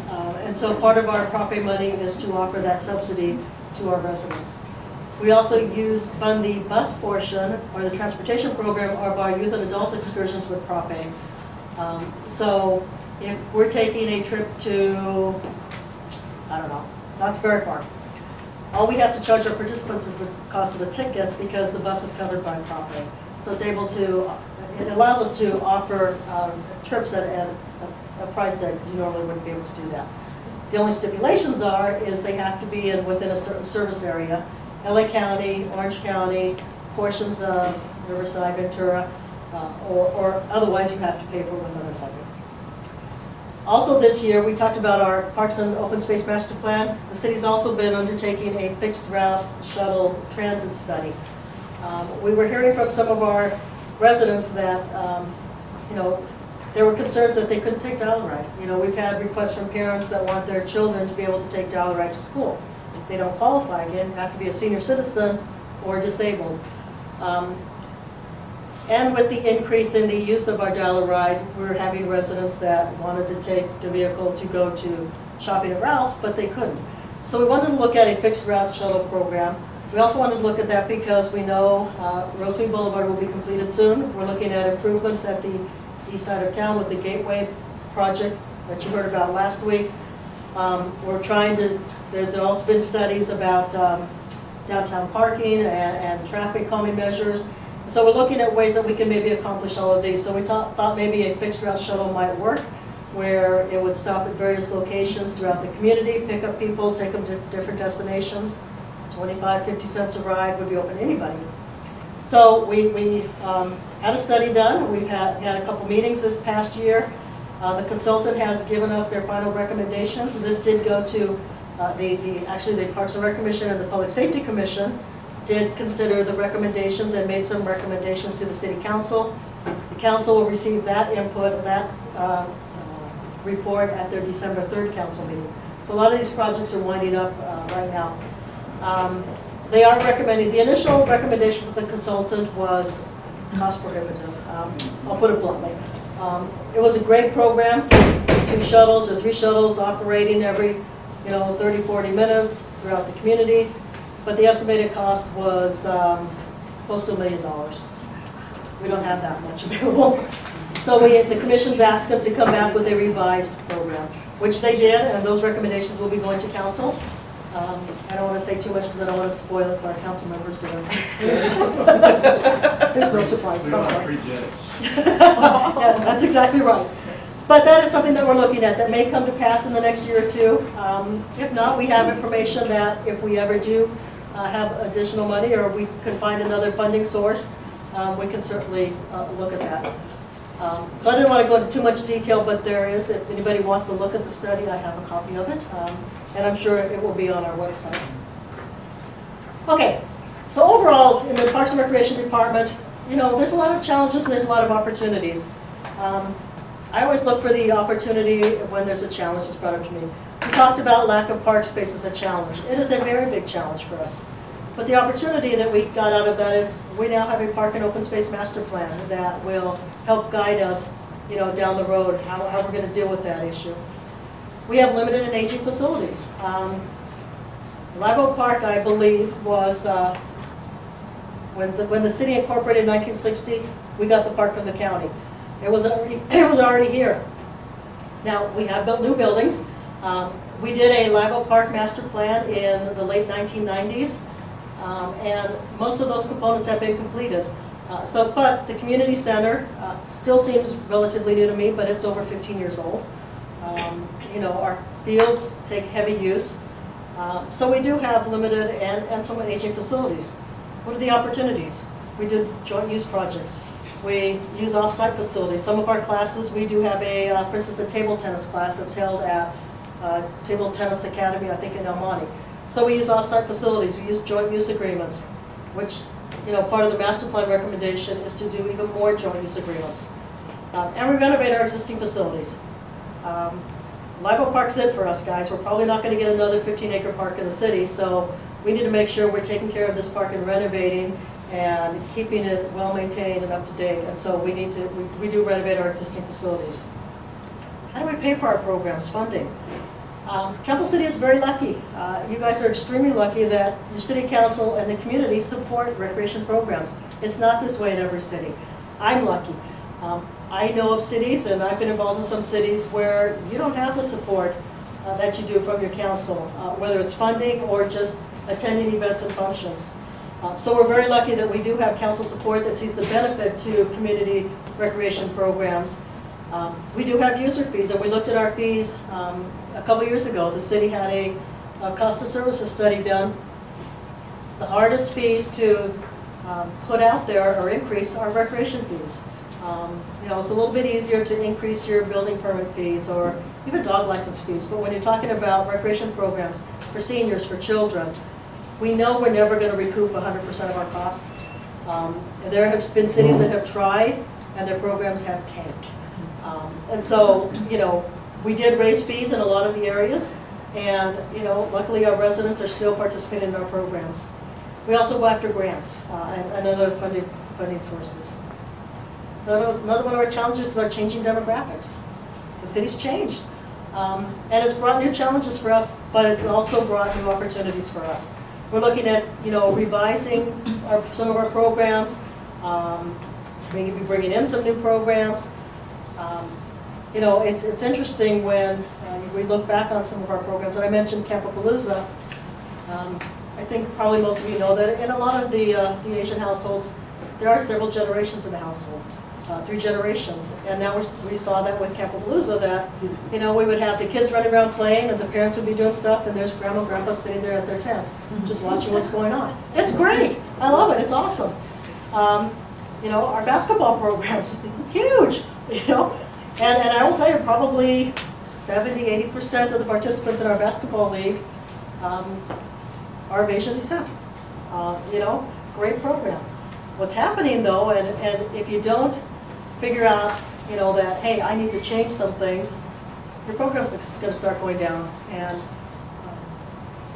And so part of our Prop A money is to offer that subsidy to our residents. We also fund the bus portion or the transportation program of our youth and adult excursions with Prop A. So if we're taking a trip to, I don't know, not very far, all we have to charge our participants is the cost of the ticket because the bus is covered by Prop A. So it allows us to offer trips at a price that you normally wouldn't be able to do that. The only stipulations is they have to be within a certain service area. LA County, Orange County, portions of Riverside, Ventura, or otherwise you have to pay for it with other funding. Also this year, we talked about our Parks and Open Space Master Plan. The city's also been undertaking a fixed route shuttle transit study. We were hearing from some of our residents that, there were concerns that they couldn't take Dial-A-Ride. We've had requests from parents that want their children to be able to take Dial-A-Ride to school. If they don't qualify, again, have to be a senior citizen or disabled. And with the increase in the use of our Dial-A-Ride, we're having residents that wanted to take the vehicle to go to shopping at Ralph's, but they couldn't. So we wanted to look at a fixed route shuttle program. We also wanted to look at that because we know Rosemead Boulevard will be completed soon. We're looking at improvements at the east side of town with the Gateway project that you heard about last week. We're trying to, there's also been studies about downtown parking and traffic calming measures. So we're looking at ways that we can maybe accomplish all of these. So we thought maybe a fixed route shuttle might work, where it would stop at various locations throughout the community, pick up people, take them to different destinations. 25, 50 cents a ride would be open to anybody. So we had a study done. We've had a couple meetings this past year. The consultant has given us their final recommendations. This did go to actually the Parks and Rec Commission and the Public Safety Commission did consider the recommendations and made some recommendations to the City Council. The Council will receive that input, that report at their December 3rd Council meeting. So a lot of these projects are winding up right now. They are recommending, the initial recommendation from the consultant was cost prohibitive. I'll put it bluntly. It was a great program, 2 shuttles or 3 shuttles operating every 30, 40 minutes throughout the community, but the estimated cost was close to $1 million. We don't have that much available. So the commission's asked them to come back with a revised program, which they did, and those recommendations will be going to council. I don't want to say too much because I don't want to spoil it for our council members that are. There's no surprise. We don't want to prejudge. Yes, that's exactly right. But that is something that we're looking at that may come to pass in the next year or two. If not, we have information that if we ever do have additional money, or we can find another funding source, we can certainly look at that. So I didn't want to go into too much detail, but there is, if anybody wants to look at the study, I have a copy of it, and I'm sure it will be on our website. Okay, so overall, in the Parks and Recreation Department, you know, there's a lot of challenges and there's a lot of opportunities. I always look for the opportunity when there's a challenge that's brought up to me. We talked about lack of park space as a challenge. It is a very big challenge for us. But the opportunity that we got out of that is we now have a park and open space master plan that will help guide us, you know, down the road, how we're going to deal with that issue. We have limited and aging facilities. Live Oak Park, I believe, was, when the city incorporated in 1960, we got the park from the county. It was already here. Now, we have built new buildings. We did a Live Oak Park master plan in the late 1990s, and most of those components have been completed. But the community center still seems relatively new to me, but it's over 15 years old. You know, our fields take heavy use. So we do have limited and somewhat aging facilities. What are the opportunities? We do joint use projects. We use off-site facilities. Some of our classes, we do have for instance, the table tennis class that's held at Table Tennis Academy, I think in El Monte. So we use off-site facilities. We use joint use agreements, which, you know, part of the master plan recommendation is to do even more joint use agreements. And we renovate our existing facilities. Live Oak Park's it for us, guys. We're probably not going to get another 15-acre park in the city, so we need to make sure we're taking care of this park and renovating and keeping it well-maintained and up-to-date. And so we do renovate our existing facilities. How do we pay for our programs? Funding. Temple City is very lucky. You guys are extremely lucky that your city council and the community support recreation programs. It's not this way in every city. I'm lucky. I know of cities, and I've been involved in some cities, where you don't have the support that you do from your council, whether it's funding or just attending events and functions. So we're very lucky that we do have council support that sees the benefit to community recreation programs. We do have user fees, and we looked at our fees a couple years ago. The city had a cost of services study done. The hardest fees to put out there or increase are recreation fees. You know, it's a little bit easier to increase your building permit fees or even dog license fees, but when you're talking about recreation programs for seniors, for children, we know we're never going to recoup 100% of our cost. There have been cities that have tried, and their programs have tanked. And so, you know, we did raise fees in a lot of the areas, and, you know, luckily our residents are still participating in our programs. We also go after grants and other funding sources. Another one of our challenges is our changing demographics. The city's changed. And it's brought new challenges for us, but it's also brought new opportunities for us. We're looking at, you know, revising some of our programs, maybe bringing in some new programs. You know, it's interesting when we look back on some of our programs, and I mentioned Campapalooza. I think probably most of you know that in a lot of the Asian households, there are several generations in the household. 3 generations, and now we saw that with Campapalooza, that, you know, we would have the kids running around playing and the parents would be doing stuff, and there's grandma and grandpa sitting there at their tent just watching what's going on. It's great. I love it. It's awesome. You know, our basketball programs, huge, you know, and I will tell you, probably 70–80% of the participants in our basketball league are of Asian descent. You know, great program. What's happening though, and if you don't figure out, you know, that, hey, I need to change some things, your program's going to start going down. And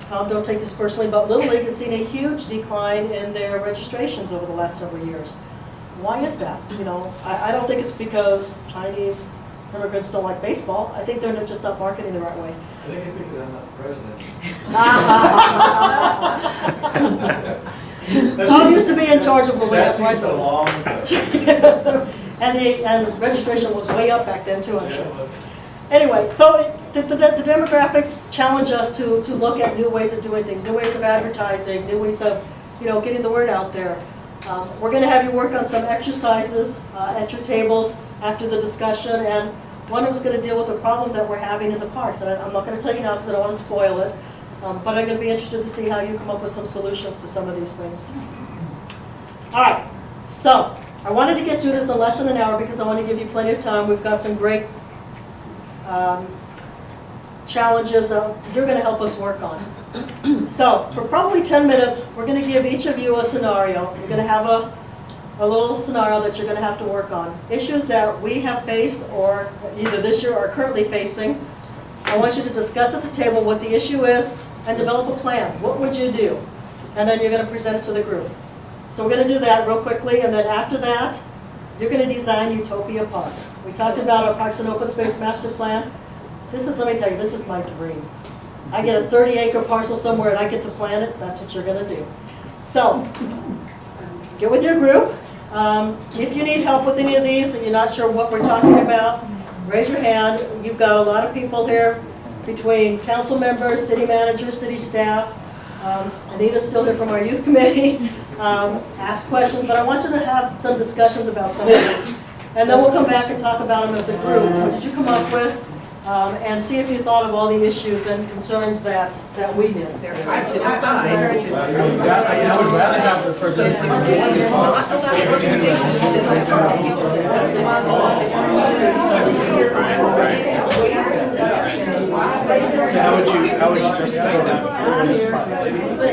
Tom, don't take this personally, but Little League has seen a huge decline in their registrations over the last several years. Why is that? You know, I don't think it's because Chinese immigrants don't like baseball. I think they're just not marketing the right way. I think it's because I'm not the president. Tom used to be in charge of the league, that's why. So long. And registration was way up back then too, I'm sure. Anyway, so the demographics challenge us to look at new ways of doing things, new ways of advertising, new ways of, you know, getting the word out there. We're going to have you work on some exercises at your tables after the discussion, and one was going to deal with the problem that we're having in the parks. And I'm not going to tell you now because I don't want to spoil it. But I'm going to be interested to see how you come up with some solutions to some of these things. All right, so I wanted to get through this in less than an hour because I want to give you plenty of time. We've got some great challenges that you're going to help us work on. So for probably 10 minutes, we're going to give each of you a scenario. You're going to have a little scenario that you're going to have to work on. Issues that we have faced or either this year or currently facing. I want you to discuss at the table what the issue is and develop a plan. What would you do? And then you're going to present it to the group. So we're going to do that real quickly, and then after that, you're going to design Utopia Park. We talked about our Parks and Open Space Master Plan. This is, let me tell you, this is my dream. I get a 30-acre parcel somewhere and I get to plan it. That's what you're going to do. So get with your group. If you need help with any of these and you're not sure what we're talking about, raise your hand. You've got a lot of people here between council members, city managers, city staff. Anita's still here from our youth committee. Ask questions, but I want you to have some discussions about some of these. And then we'll come back and talk about them as a group. What did you come up with? And see if you thought of all the issues and concerns that we did. I would rather have the person. How would you justify that? But,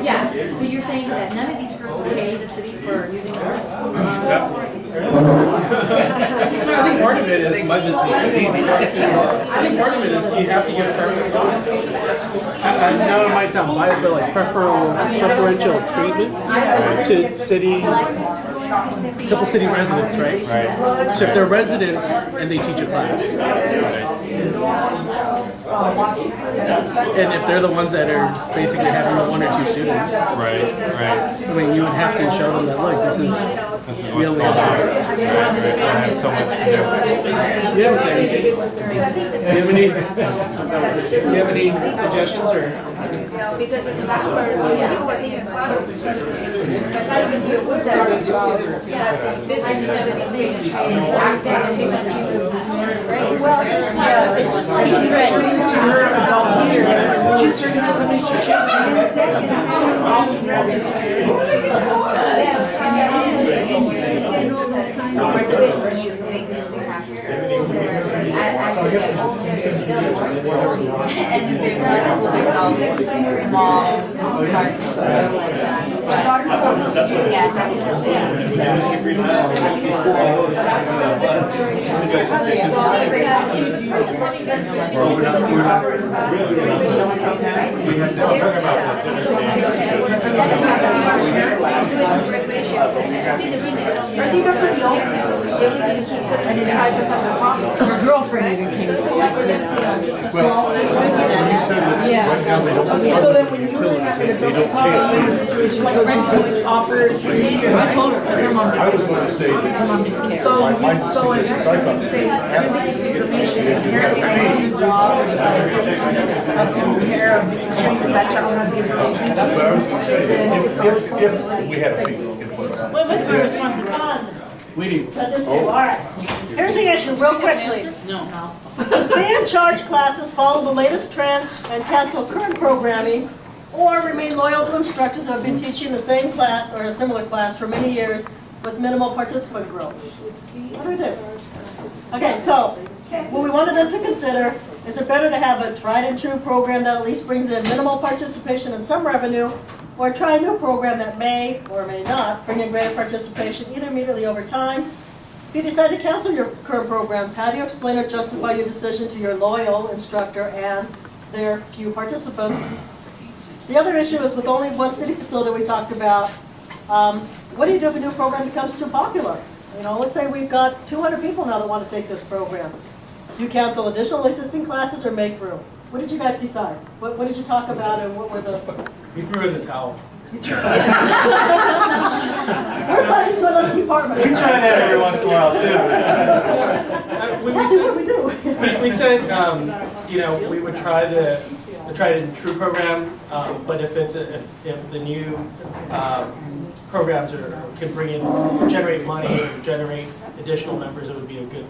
yeah, but you're saying that none of these groups pay the city for using their I think part of it is budget. I think part of it is you have to give I know it might sound biased, but like preferential treatment to typical city residents, right? Right. So if they're residents and they teach a class, and if they're the ones that are basically having the 1 or 2 students, right. I mean, you would have to show them that, look, this is we only have so much to do. Do you have any suggestions or? because it's about people are taking classes. But not even people that are business that are being trained, acting, well, yeah, it's just like you're an adult leader. Just learning how somebody should and there's always malls and parks and like that. Her girlfriend even came to Well, you said that right now they don't have utilities, they don't pay it. like rental was offered for years. I told her, because her mom. I was going to say that Of taking care of making sure that child has the information. But I was going to say, if we had a fee in place. What was my responsibility? We do. Let this do, all right. Here's the issue, real quickly. Ban charge classes, follow the latest trends, and cancel current programming, or remain loyal to instructors who have been teaching the same class or a similar class for many years with minimal participant growth. What do we do? Okay, so what we wanted them to consider, is it better to have a tried and true program that at least brings in minimal participation and some revenue, or try a new program that may or may not bring in greater participation either immediately over time? If you decide to cancel your current programs, how do you explain or justify your decision to your loyal instructor and their few participants? The other issue is with only one city facility we talked about, what do you do if a new program becomes too popular? You know, let's say we've got 200 people now that want to take this program. Do you cancel additional existing classes or make room? What did you guys decide? What did you talk about and what were the... We threw in the towel. We're fighting to another department. We try that every once in a while too. That's what we do. We said, you know, we would try the tried and true program, but if the new programs can bring in, generate money, or generate additional members, it would be a good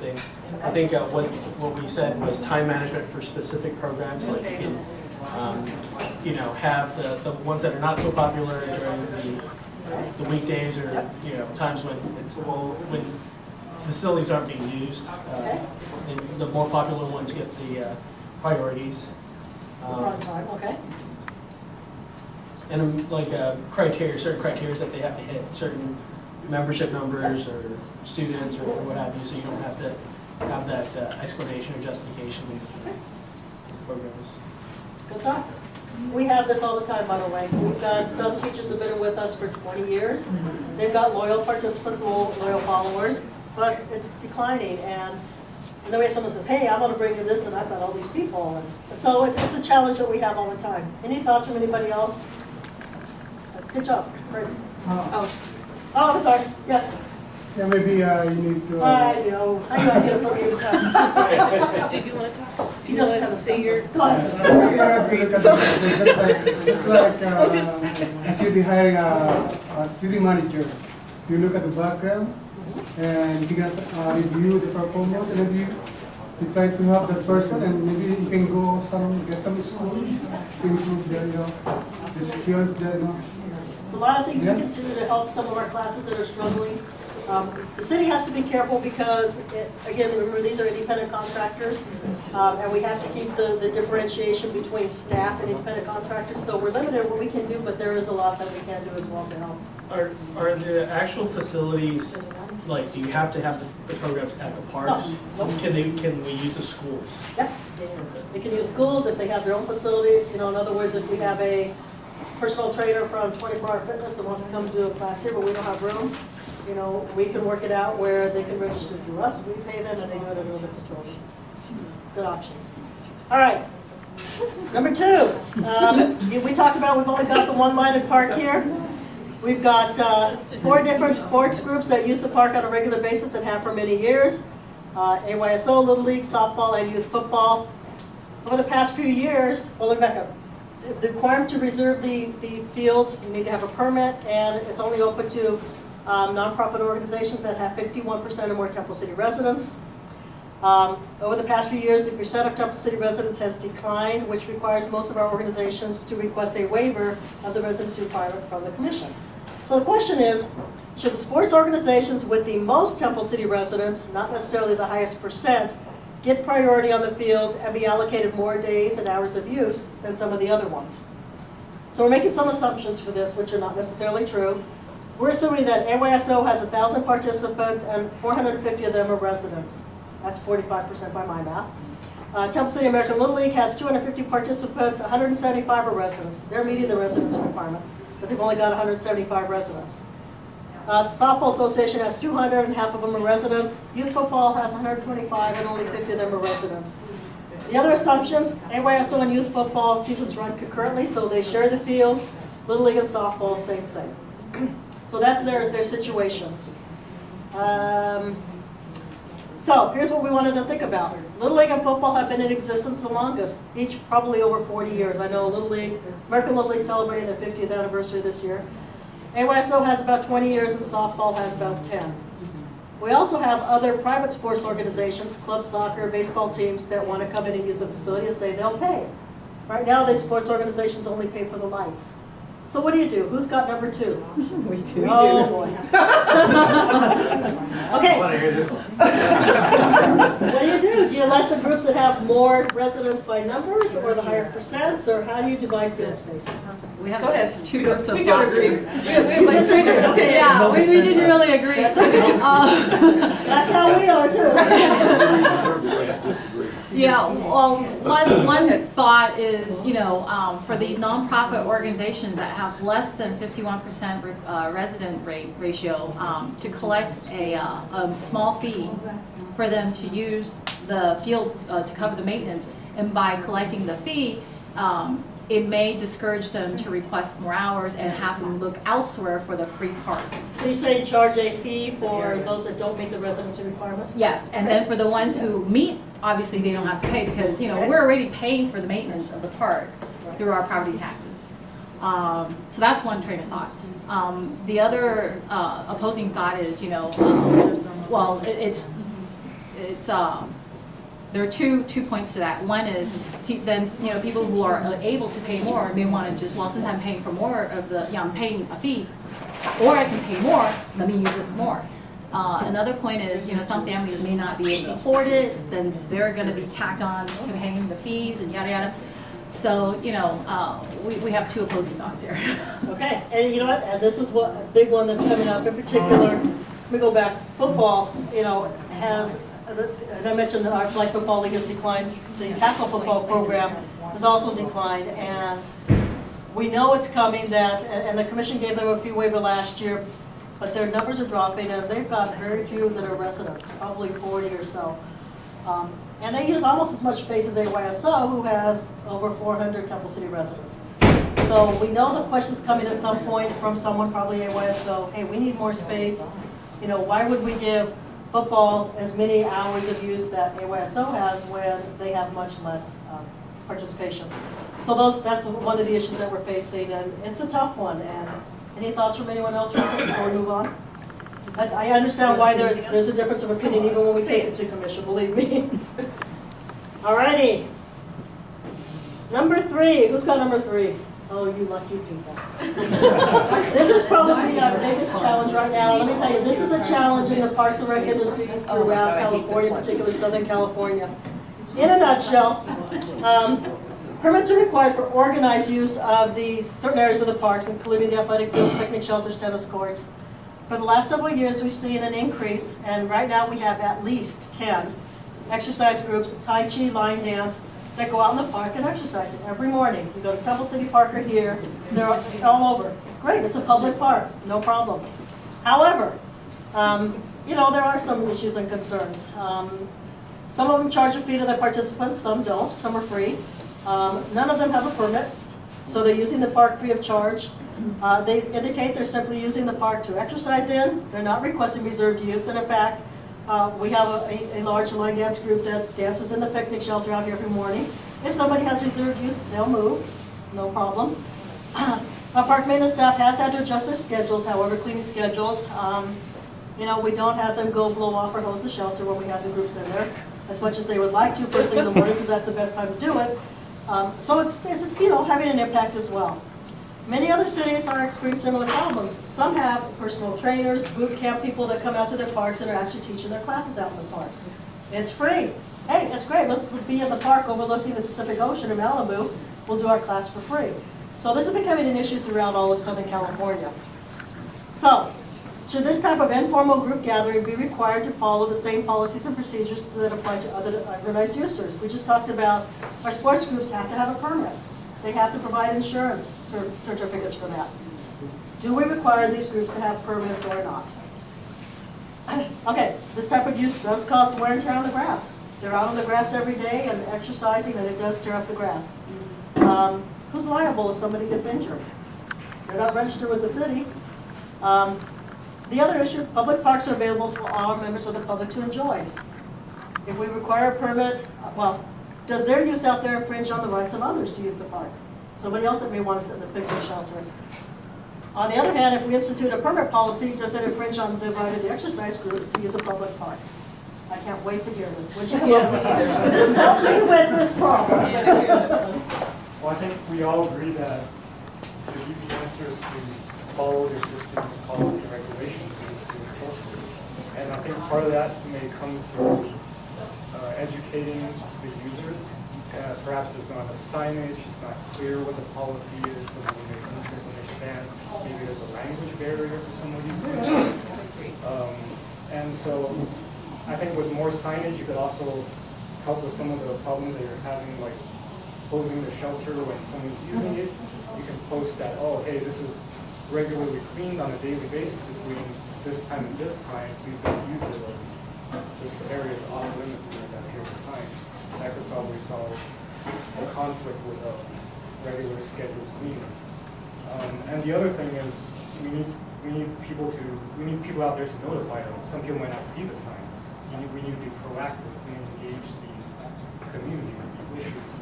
thing. I think what we said was time management for specific programs, like you can you know, have the ones that are not so popular during the weekdays or, you know, times when when facilities aren't being used. And the more popular ones get the priorities. Okay. And like criteria, certain criteria that they have to hit, certain membership numbers or students or what have you, so you don't have to have that explanation or justification with programs. Good thoughts. We have this all the time, by the way. We've got some teachers that have been with us for 20 years. They've got loyal participants, loyal followers, but it's declining. And then we have someone who says, hey, I want to bring you this, and I've got all these people. And so it's a challenge that we have all the time. Any thoughts from anybody else? Good job. Great. Oh, I'm sorry. Yes. Yeah, maybe you need to. I know. I know I get it from you. Did you want to talk? You just have to say yours. Go ahead. It's like a city hiring a city manager. You look at the background and you can review the performance, and then you try to help that person, and maybe you can go get some school to improve the skills that There's a lot of things we continue to help some of our classes that are struggling. The city has to be careful because, again, remember, these are independent contractors, and we have to keep the differentiation between staff and independent contractors. So we're limited in what we can do, but there is a lot that we can do as well to help. Are the actual facilities, like, do you have to have the programs at the park? No. Can we use the schools? Yep. They can use schools if they have their own facilities. You know, in other words, if we have a personal trainer from 24 Hour Fitness that wants to come do a class here, but we don't have room, you know, we can work it out where they can register through us, we pay them, and they go to another facility. Good options. All right. Number 2, we talked about we've only got the one-lighted park here. We've got 4 different sports groups that use the park on a regular basis and have for many years. AYSO, Little League, softball, and youth football. Over the past few years, well, Rebecca, the requirement to reserve the fields, you need to have a permit, and it's only open to nonprofit organizations that have 51% or more Temple City residents. Over the past few years, the percent of Temple City residents has declined, which requires most of our organizations to request a waiver of the residency requirement from the commission. So the question is, should the sports organizations with the most Temple City residents, not necessarily the highest percent, get priority on the fields and be allocated more days and hours of use than some of the other ones? So we're making some assumptions for this, which are not necessarily true. We're assuming that AYSO has 1,000 participants and 450 of them are residents. That's 45% by my math. Temple City American Little League has 250 participants, 175 are residents. They're meeting the residency requirement, but they've only got 175 residents. Softball Association has 200 and half of them are residents. Youth football has 125 and only 50 of them are residents. The other assumptions, AYSO and youth football seasons run concurrently, so they share the field. Little League and softball, same thing. So that's their situation. So here's what we wanted to think about. Little League and football have been in existence the longest, each probably over 40 years. I know Little League, American Little League celebrating their 50th anniversary this year. AYSO has about 20 years and softball has about 10. We also have other private sports organizations, club soccer, baseball teams that want to come in and use the facility and say they'll pay. Right now, these sports organizations only pay for the lights. So what do? Who's got number 2? We do. Oh, boy. Okay. I want to hear this one. What do? Do you let the groups that have more residents by numbers or the higher percents, or how do you divide field space? We have Go ahead. 2 groups of We don't thought. agree. We Disagree. Okay. Yeah, we didn't really agree. That's how we are too. Yeah, well, one thought is, you know, for these nonprofit organizations that have less than 51% resident rate ratio, to collect a small fee for them to use the field to cover the maintenance, and by collecting the fee, it may discourage them to request more hours and have them look elsewhere for the free park. So you're saying charge a fee for those that don't meet the residency requirement? Yes, and then for the ones who meet, obviously they don't have to pay because, you know, we're already paying for the maintenance of the park through our property taxes. So that's one train of thought. The other opposing thought is, you know, well, there are two points to that. One is then people who are able to pay more may want to just, well, since I'm paying for more of the, I'm paying a fee, or I can pay more, let me use it more. Another point is, some families may not be able to afford it, then they're going to be tacked on to paying the fees and yada yada. So, we have two opposing thoughts here. Okay, and you know what, and this is a big one that's coming up in particular. Let me go back. Football, has, as I mentioned, our flag football league has declined. The tackle football program has also declined, and we know it's coming and the commission gave them a fee waiver last year, but their numbers are dropping, and they've got very few that are residents, probably 40 or so. And they use almost as much space as AYSO, who has over 400 Temple City residents. So we know the question's coming at some point from someone, probably AYSO, hey, we need more space. Why would we give football as many hours of use that AYSO has when they have much less participation? So that's one of the issues that we're facing, and it's a tough one. And any thoughts from anyone else before we move on? I understand why there's a difference of opinion even when we take it to commission, believe me. All righty. Number 3. Who's got number 3? Oh, you lucky people. This is probably our biggest challenge right now. Let me tell you, this is a challenge in the Parks and Rec industry throughout California, particularly Southern California. In a nutshell, permits are required for organized use of the certain areas of the parks, including the athletic fields, picnic shelters, tennis courts. For the last several years, we've seen an increase, and right now we have at least 10 exercise groups, Tai Chi, line dance, that go out in the park and exercise every morning. We go to Temple City Park or here, they're all over. Great, it's a public park, no problem. However, there are some issues and concerns. Some of them charge a fee to their participants, some don't, some are free. None of them have a permit, so they're using the park free of charge. They indicate they're simply using the park to exercise in. They're not requesting reserved use, and in fact, we have a large line dance group that dances in the picnic shelter out here every morning. If somebody has reserved use, they'll move, no problem. Our park maintenance staff has had to adjust their schedules, however, cleaning schedules. We don't have them go blow off or hose the shelter when we have the groups in there, as much as they would like to first thing in the morning, because that's the best time to do it. So it's having an impact as well. Many other cities are experiencing similar problems. Some have personal trainers, boot camp people that come out to their parks and are actually teaching their classes out in the parks. It's free. Hey, it's great. Let's be in the park overlooking the Pacific Ocean in Malibu. We'll do our class for free. So this is becoming an issue throughout all of Southern California. So, should this type of informal group gathering be required to follow the same policies and procedures that apply to other organized users? We just talked about our sports groups have to have a permit. They have to provide insurance certificates for that. Do we require these groups to have permits or not? Okay, this type of use does cause wear and tear on the grass. They're out on the grass every day and exercising, and it does tear up the grass. Who's liable if somebody gets injured? They're not registered with the city. The other issue, public parks are available for all members of the public to enjoy. If we require a permit, does their use out there infringe on the rights of others to use the park? Somebody else that may want to sit in the picnic shelter. On the other hand, if we institute a permit policy, does it infringe on the right of the exercise groups to use a public park? I can't wait to hear this. Would you help me with this problem? Well, I think we all agree that the easy answer is to follow the existing policy and regulations of the state culture. And I think part of that may come through educating the users. Perhaps there's not enough signage, it's not clear what the policy is, someone may misunderstand. Maybe there's a language barrier for someone using it. And so I think with more signage, you could also help with some of the problems that you're having, like closing the shelter when someone's using it. You can post that, oh, hey, this is regularly cleaned on a daily basis between this time and this time. Please don't use it. Or this area is off limits during that period of time. That could probably solve a conflict with a regular scheduled cleaning. And the other thing is we need people out there to notify them. Some people might not see the signs. We need to be proactive and engage the community with these issues.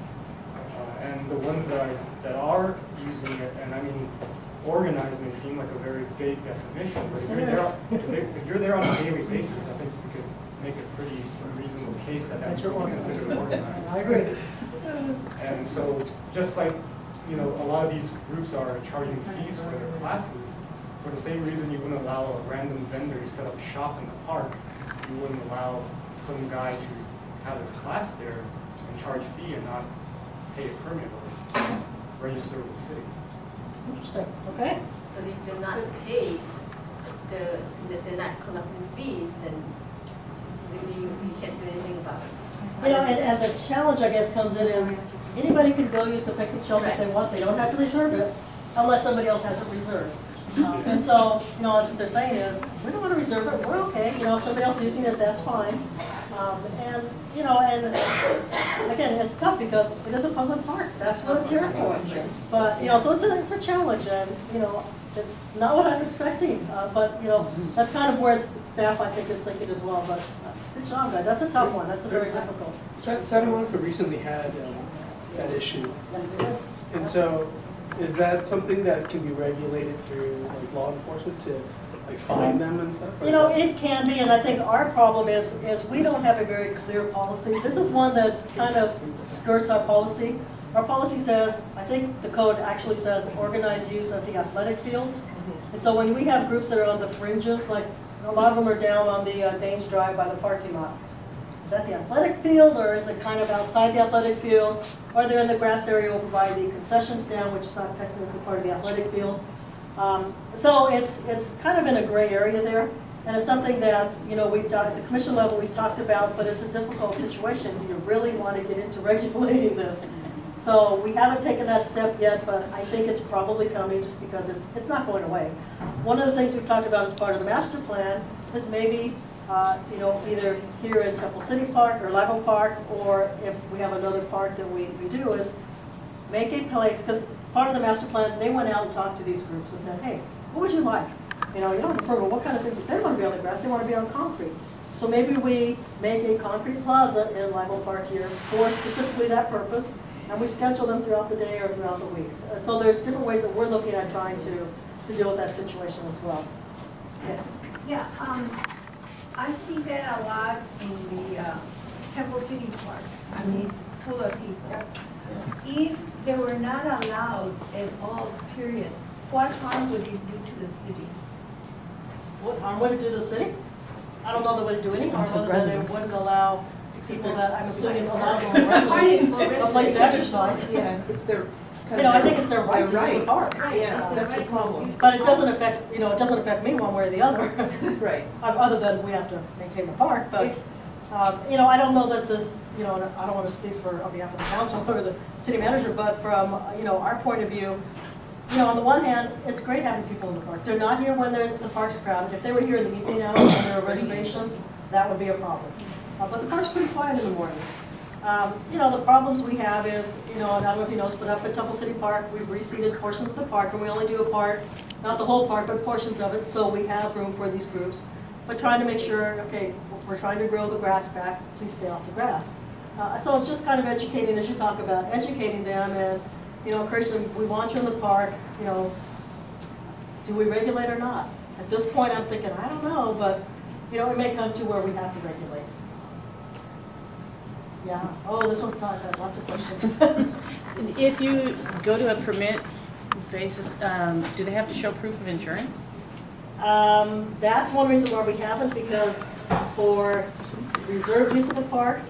And the ones that are using it, and I mean, organized may seem like a very vague definition, but if you're there on a daily basis, I think you could make a pretty reasonable case that that would be considered organized. I agree. And so, just like, you know, a lot of these groups are charging fees for their classes, for the same reason you wouldn't allow a random vendor to set up shop in the park, you wouldn't allow some guy to have his class there and charge fee and not pay a permit or register with the city. Interesting, okay. But if they're not paid, they're not collecting fees, then really you can't do anything about it. You know, and the challenge, I guess, comes in is anybody can go use the picnic shelter if they want. They don't have to reserve it unless somebody else has it reserved. And so, you know, that's what they're saying is, we don't want to reserve it, we're okay. You know, if somebody else is using it, that's fine. And, you know, and again, it's tough because it is a public park. That's what it's here for. But, you know, so it's a challenge, and, you know, it's not what I was expecting. But, you know, that's kind of where staff, I think, is thinking as well. But good job, guys. That's a tough one. That's a very difficult. Santa Monica recently had that issue. Yes, it is. And so, is that something that can be regulated through like law enforcement to like fine them and stuff? Or You know, is that- it can be, and I think our problem is we don't have a very clear policy. This is one that's kind of skirts our policy. Our policy says, I think the code actually says organized use of the athletic fields. And so when we have groups that are on the fringes, like a lot of them are down on the Danes Drive by the parking lot. Is that the athletic field, or is it kind of outside the athletic field? Or they're in the grass area, we'll provide the concession stand, which is not technically part of the athletic field. So it's kind of in a gray area there. And it's something that, you know, we've done at the commission level, we've talked about, but it's a difficult situation. Do you really want to get into regulating this? So we haven't taken that step yet, but I think it's probably coming just because it's not going away. One of the things we've talked about as part of the master plan is maybe you know, either here in Temple City Park or Lago Park, or if we have another park that we do, is make a place, because part of the master plan, they went out and talked to these groups and said, hey, what would you like? You know, you don't have to program what kind of things, they want to be on the grass, they want to be on concrete. So maybe we make a concrete plaza in Lago Park here for specifically that purpose, and we schedule them throughout the day or throughout the weeks. So there's different ways that we're looking at trying to deal with that situation as well. Yes? Yeah, I see that a lot in the Temple City Park. I mean, it's full of people. If they were not allowed at all, period, what harm would it do to the city? What harm would it do to the city? I don't know that would it do any harm, other than it wouldn't allow people that, I'm assuming a lot of them are residents, a place to exercise. Yeah, It's their. You know, I think it's their right to use the park. Right, Yeah, it's their that's the right to problem. use the But it park. doesn't affect, you know, it doesn't affect me one way or the other. Right. Other than we have to maintain the park, but, you know, I don't know that this, you know, and I don't want to speak on behalf of the council or the city manager, but from, you know, our point of view, you know, on the one hand, it's great having people in the park. They're not here when the park's crowded. If they were here in the evening hours and there were reservations, that would be a problem. But the park's pretty quiet in the mornings. You know, the problems we have is, you know, and I don't know if you noticed, but up at Temple City Park, we've reseeded portions of the park, and we only do a part, not the whole park, but portions of it, so we have room for these groups. But trying to make sure, okay, we're trying to grow the grass back, please stay off the grass. So it's just kind of educating, as you talk about, educating them and, you know, encouraging them, we want you in the park, you know, do we regulate or not? At this point, I'm thinking, I don't know, but, you know, it may come to where we have to regulate. Yeah, oh, this one's not, got lots of questions. If you go to a permit basis, do they have to show proof of insurance? That's one reason why we haven't, because for reserved use of the park,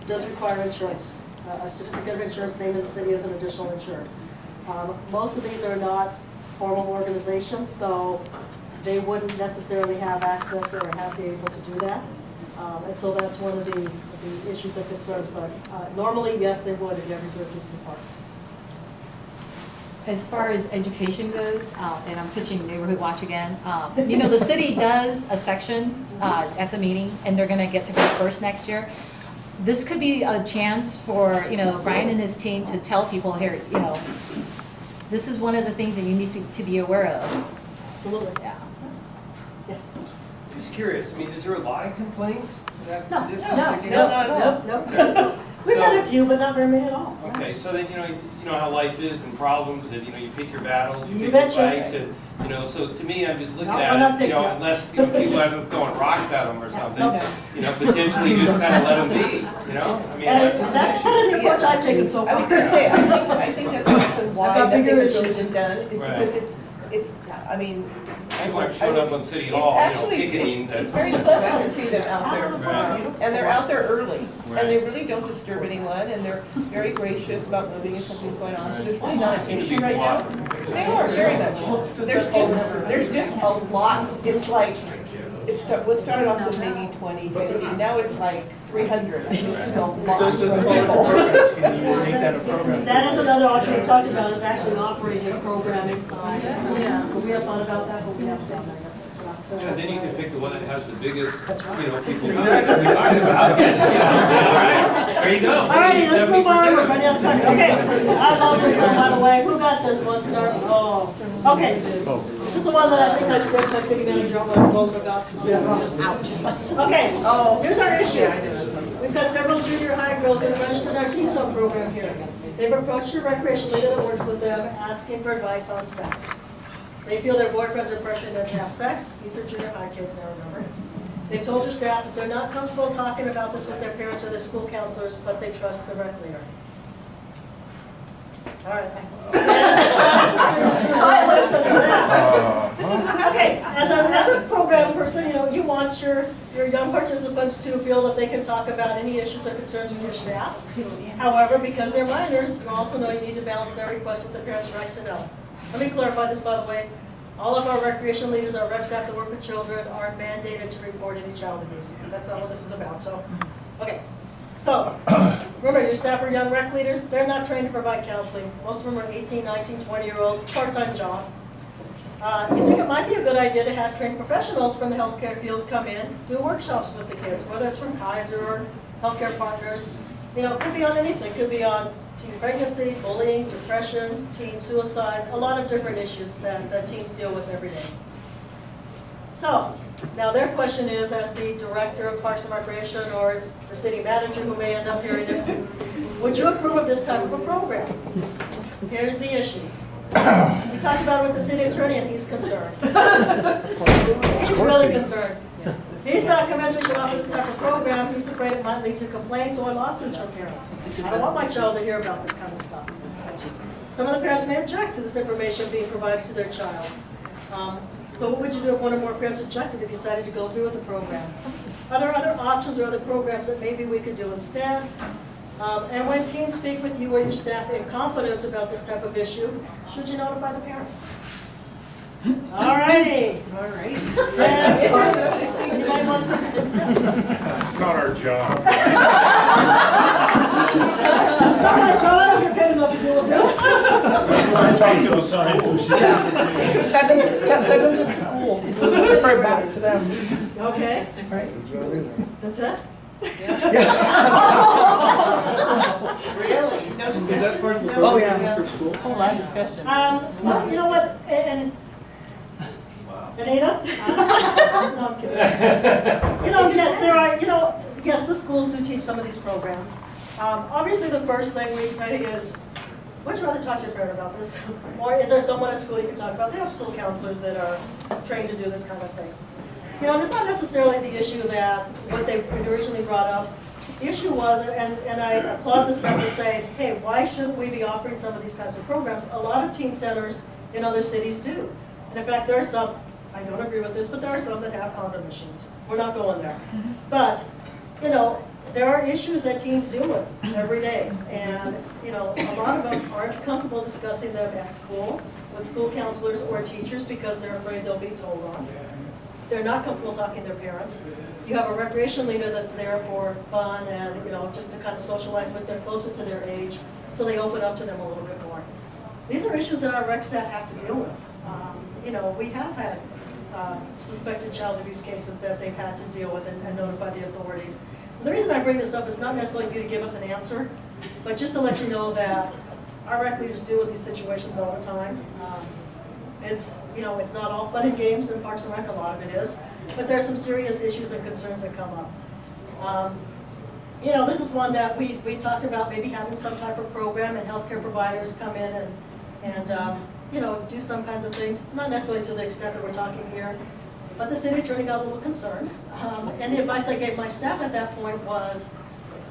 it does require insurance. A certificate of insurance named in the city as an additional insured. Most of these are not formal organizations, so they wouldn't necessarily have access or have be able to do that. And so that's one of the issues of concern. But normally, yes, they would if you have reserved use of the park. As far as education goes, and I'm pitching Neighborhood Watch again, you know, the city does a section at the meeting, and they're going to get to go first next year. This could be a chance for, you know, Brian and his team to tell people here, you know, this is one of the things that you need to be aware of. Absolutely. Yeah. Yes. Just curious, I mean, is there a lot of complaints? No, This no, sounds like- no, no, no. We've had a few, but not very many at all. Okay, so then, you know how life is and problems, and, you pick your battles, you You pick your betcha. fights, and, so to me, I'm just looking No, at I'm not it, picking. unless, people end up throwing rocks at them or something, potentially just kind of let them be, I mean, And that's that's kind of the approach I've taken so I far. was gonna say, I think that's often why I've got nothing bigger has really issues. been done, is Right. because it's, I mean. people aren't showing up on City It's Hall, actually, picketing. it's very pleasant to see them out there. Right. And they're out there early, Right. and they really don't disturb anyone, and they're very gracious about moving if something's going on, so there's really not an issue right now. They are, very much. There's just a lot, it's like, what started off with maybe 20, 50, now it's like 300. It's just a lot. Just as far as programs, can you make that a program? That is another option we talked about, is actually operating a program inside. Yeah. We have thought about that, but we haven't done that yet. Yeah, then you can pick the one that has the biggest, people we talked about. There you go. All righty, let's move on, we're running out of time. Okay, I love this one, by the way. Who got this one, start? Oh, okay. This is the one that I think I should ask my city manager on what I'm told about. Ouch. Okay, here's our issue. We've got several junior high girls that are registered in our Teen Zone program here. They've approached a recreation leader that works with them, asking for advice on sex. They feel their boyfriends are pressuring them to have sex. These are junior high kids now, remember? They've told your staff that they're not comfortable talking about this with their parents or their school counselors, but they trust the rec leader. All right. Okay, as a program person, you want your young participants to feel that they can talk about any issues or concerns with your staff. However, because they're minors, you also know you need to balance their request with the parents' right to know. Let me clarify this, by the way. All of our recreation leaders, our rec staff that work with children are mandated to report any child abuse. That's not what this is about, so, okay. So, remember, your staff are young rec leaders. They're not trained to provide counseling. Most of them are 18, 19, 20-year-olds. It's a part-time job. You think it might be a good idea to have trained professionals from the healthcare field come in, do workshops with the kids, whether it's from Kaiser or healthcare partners. It could be on anything. It could be on teen pregnancy, bullying, depression, teen suicide, a lot of different issues that teens deal with every day. So, now their question is, as the director of Parks and Recreation or the city manager who may end up hearing it, would you approve of this type of a program? Here's the issues. We talked about it with the city attorney and he's concerned. He's really concerned. He's not convinced we should offer this type of program. He's afraid it might lead to complaints or lawsuits from parents. I don't want my child to hear about this kind of stuff. Some of the parents may object to this information being provided to their child. So what would you do if one or more parents objected if you decided to go through with the program? Are there other options or other programs that maybe we could do instead? And when teens speak with you or your staff in confidence about this type of issue, should you notify the parents? All righty. All right. Anybody want to take this step? It's not our job. It's not my job. I don't get paid enough to deal with this. Send them to the school. Refer back to them. Okay. That's it? Really? No discussion? Is that part of the No. program for school? Whole lot of discussion. So, you know what, and Anita? No, I'm kidding. Yes, there are, yes, the schools do teach some of these programs. Obviously, the first thing we say is, would you rather talk to your parent about this? Or is there someone at school you can talk about? They have school counselors that are trained to do this kind of thing. It's not necessarily the issue that what they originally brought up. The issue was, and I applaud the staff for saying, hey, why shouldn't we be offering some of these types of programs? A lot of teen centers in other cities do. And in fact, there are some, I don't agree with this, but there are some that have condom machines. We're not going there. But, there are issues that teens deal with every day. And, a lot of them aren't comfortable discussing them at school with school counselors or teachers because they're afraid they'll be told wrong. They're not comfortable talking to their parents. You have a recreation leader that's there for fun and, just to kind of socialize with them closer to their age, so they open up to them a little bit more. These are issues that our rec staff have to deal with. We have had suspected child abuse cases that they've had to deal with and notify the authorities. And the reason I bring this up is not necessarily for you to give us an answer, but just to let you know that our rec leaders deal with these situations all the time. It's not all fun and games in Parks and Rec, a lot of it is, but there are some serious issues and concerns that come up. you know, this is one that we talked about maybe having some type of program and healthcare providers come in and you know, do some kinds of things, not necessarily to the extent that we're talking here, but the city attorney got a little concerned. And the advice I gave my staff at that point was,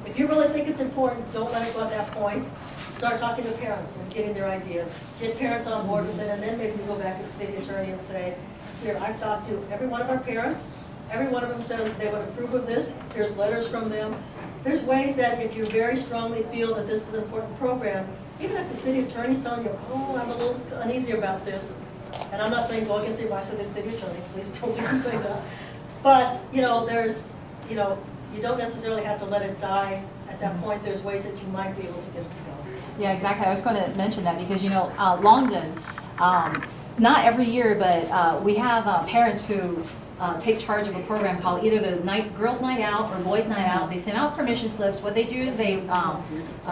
if you really think it's important, don't let it go at that point. Start talking to parents and getting their ideas. Get parents on board with it, and then maybe we go back to the city attorney and say, here, I've talked to every one of our parents. Every one of them says they would approve of this. Here's letters from them. There's ways that if you very strongly feel that this is an important program, even if the city attorney's telling you, oh, I'm a little uneasy about this, and I'm not saying go against the advice of the city attorney, please don't do say that. But, you know, there's, you know, you don't necessarily have to let it die at that point. There's ways that you might be able to get it to go. Yeah, exactly. I was going to mention that because, you know, Longdon, not every year, but we have parents who take charge of a program called either the Girls' Night Out or Boys' Night Out. They send out permission slips. What they do is they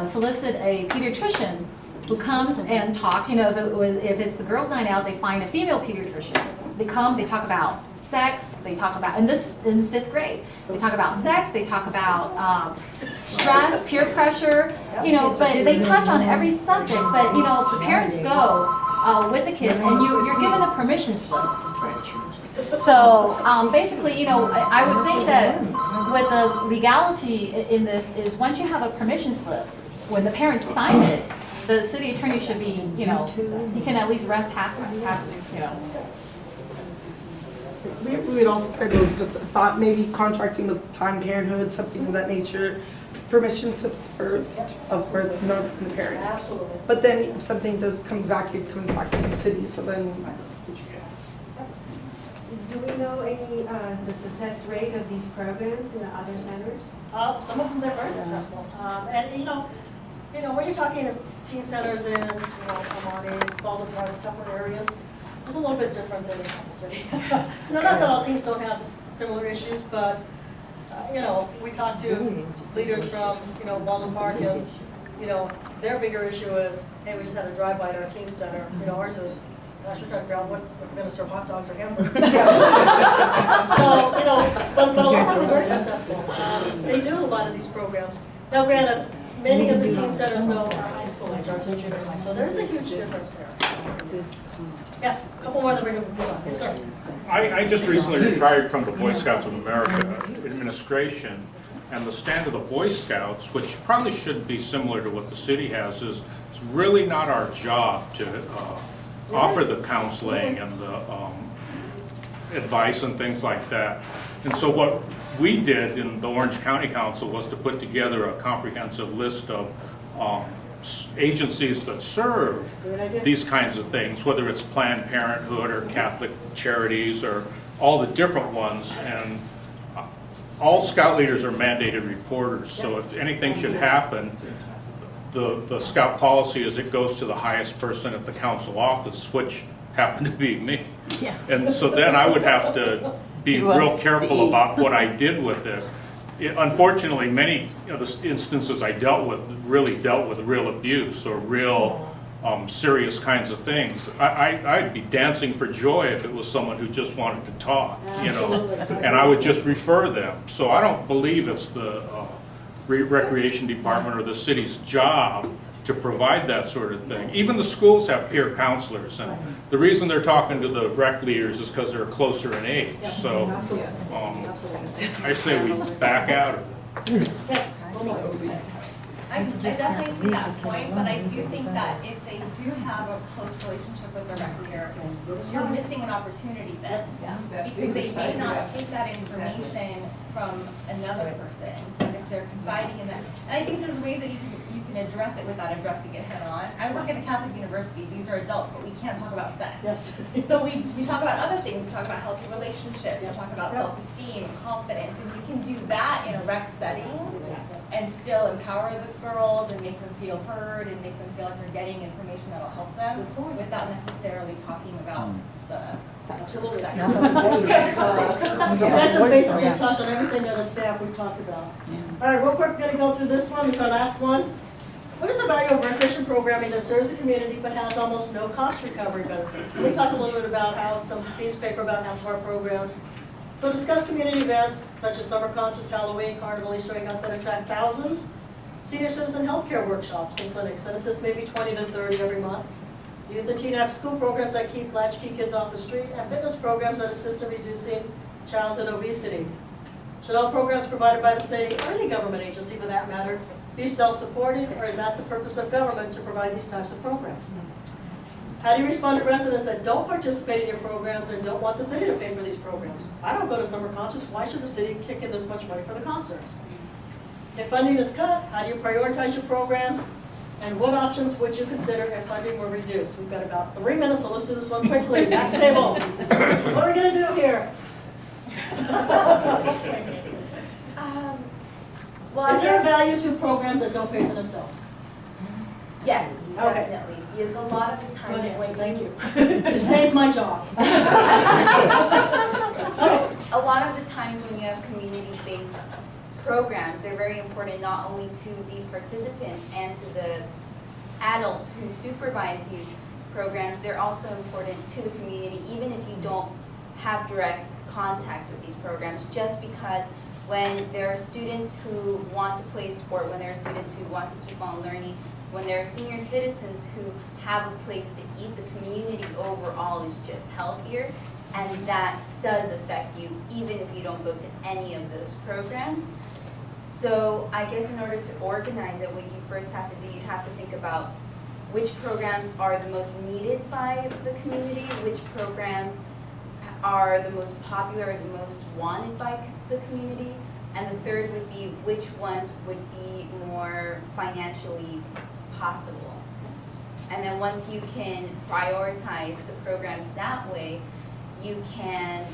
solicit a pediatrician who comes and talks. You know, if it's the Girls' Night Out, they find a female pediatrician. They come, they talk about sex, they talk about, and this in 5th grade, they talk about sex, they talk about stress, peer pressure, you know, but they touch on every subject. But, you know, the parents go with the kids and you're given a permission slip. So basically, you know, I would think that with the legality in this is once you have a permission slip, when the parents sign it, the city attorney should be, you know, he can at least rest half, you know. We would also said, we just thought maybe contracting with Planned Parenthood, something of that nature. Permission slips first, of course, not from the parent. Absolutely. But then if something does come back, it comes back to the city, so then. Do we know any, the success rate of these programs in the other centers? Some of them, they're very successful. And you know, when you're talking to teen centers in, you know, Amani, Baldwin Park, tougher areas, it's a little bit different than in Temple City. You know, not that all teens don't have similar issues, but, you know, we talk to leaders from, you know, Baldwin Park, and, you know, their bigger issue is, hey, we just had a drive-by at our teen center. You know, ours is, gosh, we're trying to figure out what we're going to serve hot dogs or hamburgers. So, you know, but a lot of them are very successful. They do a lot of these programs. Now, granted, many of the teen centers, though, are high school age, or junior high, so there's a huge difference there. Yes, a couple more that we're going to move on. Yes, sir. I just recently retired from the Boy Scouts of America administration, and the stand of the Boy Scouts, which probably should be similar to what the city has, is it's really not our job to offer the counseling and the advice and things like that. And so what we did in the Orange County Council was to put together a comprehensive list of agencies that serve these kinds of things, whether it's Planned Parenthood or Catholic Charities or all the different ones. And all Scout leaders are mandated reporters, so if anything should happen, the Scout policy is it goes to the highest person at the council office, which happened to be me. Yeah. And so then I would have to be real careful about what I did with it. Unfortunately, many of the instances I dealt with real abuse or real serious kinds of things. I'd be dancing for joy if it was someone who just wanted to talk, you know, and I would just refer them. So I don't believe it's the Recreation Department or the city's job to provide that sort of thing. Even the schools have peer counselors, and the reason they're talking to the rec leaders is because they're closer in age. So I say we back out of it. Yes. I definitely see that point, but I do think that if they do have a close relationship with the rec leader, you're missing an opportunity then. Because they may not take that information from another person, if they're confiding in that. And I think there's ways that you can address it without addressing it head on. I work at a Catholic university, these are adults, but we can't talk about sex. Yes. So we talk about other things, we talk about healthy relationships, we talk about self-esteem, confidence, and you can do that in a rec setting and still empower the girls and make them feel heard and make them feel like they're getting information that'll help them without necessarily talking about the Absolutely. sex. That's basically a touch on everything that the staff we've talked about. All right, real quick, we're going to go through this one. It's our last one. What is the value of recreation programming that serves the community but has almost no cost recovery benefits? We talked a little bit about how some newspaper about half of our programs So discuss community events such as summer concerts, Halloween, Carnival, Easter egg hunt that attract thousands. Senior citizen healthcare workshops and clinics that assist maybe 20 to 30 every month. Youth and teen after school programs that keep latchkey kids off the street, and fitness programs that assist in reducing childhood obesity. Should all programs provided by the city, or any government agency for that matter, be self-supporting, or is that the purpose of government to provide these types of programs? How do you respond to residents that don't participate in your programs and don't want the city to pay for these programs? I don't go to summer concerts, why should the city kick in this much money for the concerts? If funding is cut, how do you prioritize your programs? And what options would you consider if funding were reduced? We've got about 3 minutes, so let's do this one quickly. Back table. What are we going to do here? Well, is there a value to programs that don't pay for themselves? Yes, Okay. definitely. Because a lot of the times Good answer, when thank you. You saved my job. A lot of the times when you have community-based programs, they're very important not only to the participants and to the adults who supervise these programs, they're also important to the community, even if you don't have direct contact with these programs, just because when there are students who want to play sport, when there are students who want to keep on learning, when there are senior citizens who have a place to eat, the community overall is just healthier, and that does affect you even if you don't go to any of those programs. So I guess in order to organize it, what you first have to do, you have to think about which programs are the most needed by the community, which programs are the most popular or the most wanted by the community, and the third would be which ones would be more financially possible. And then once you can prioritize the programs that way, you can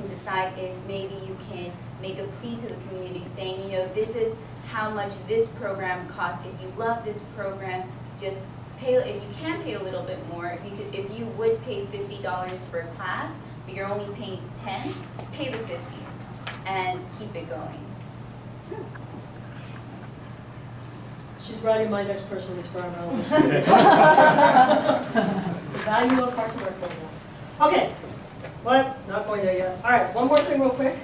decide if maybe you can make a plea to the community saying, you know, this is how much this program costs. If you love this program, just pay. If you can pay a little bit more, if you would pay $50 for a class, but you're only paying 10, pay the 50 and keep it going. She's writing my next press release for our The value of parts of our programs. Okay, well, not going there yet. All right, one more thing real quick.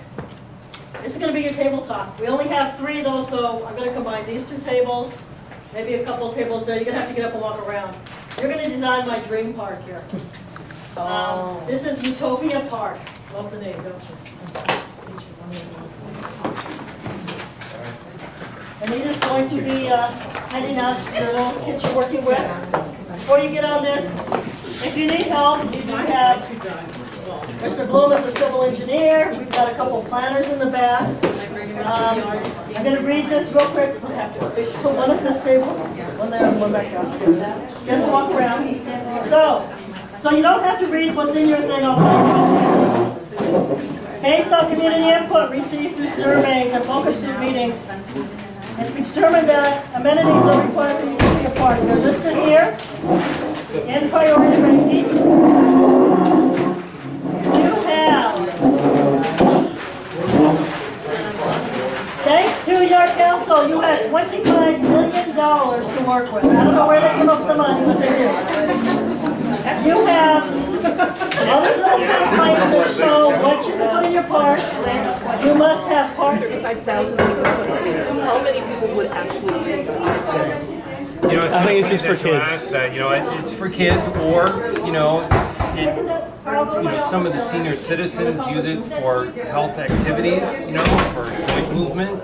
This is going to be your table talk. We only have 3 though, so I'm going to combine these 2 tables, maybe a couple of tables there. You're going to have to get up and walk around. You're going to design my dream park here. This is Utopia Park. Love the name, don't you? Anita's going to be handing out the little kit you're working with. Before you get on this, if you need help, you do have Mr. Bloom is a civil engineer. We've got a couple of planners in the back. I'm going to read this real quick. Put one at this table, one there, and one back out. Get to walk around. So you don't have to read what's in your thing. I'll tell you. Based on community input received through surveys and focus group meetings, it's been determined that amenities are required for Utopia Park. They're listed here in priority rating. You have, thanks to your council, you have $25 million to work with. I don't know where they come up with the money, but they do. You have all these little templates that show what you can put in your park. You must have park. 35,000 people. How many people would actually use this? You know, I think it's just for kids. You know, it's for kids, or some of the senior citizens use it for health activities. You know, for joint movement.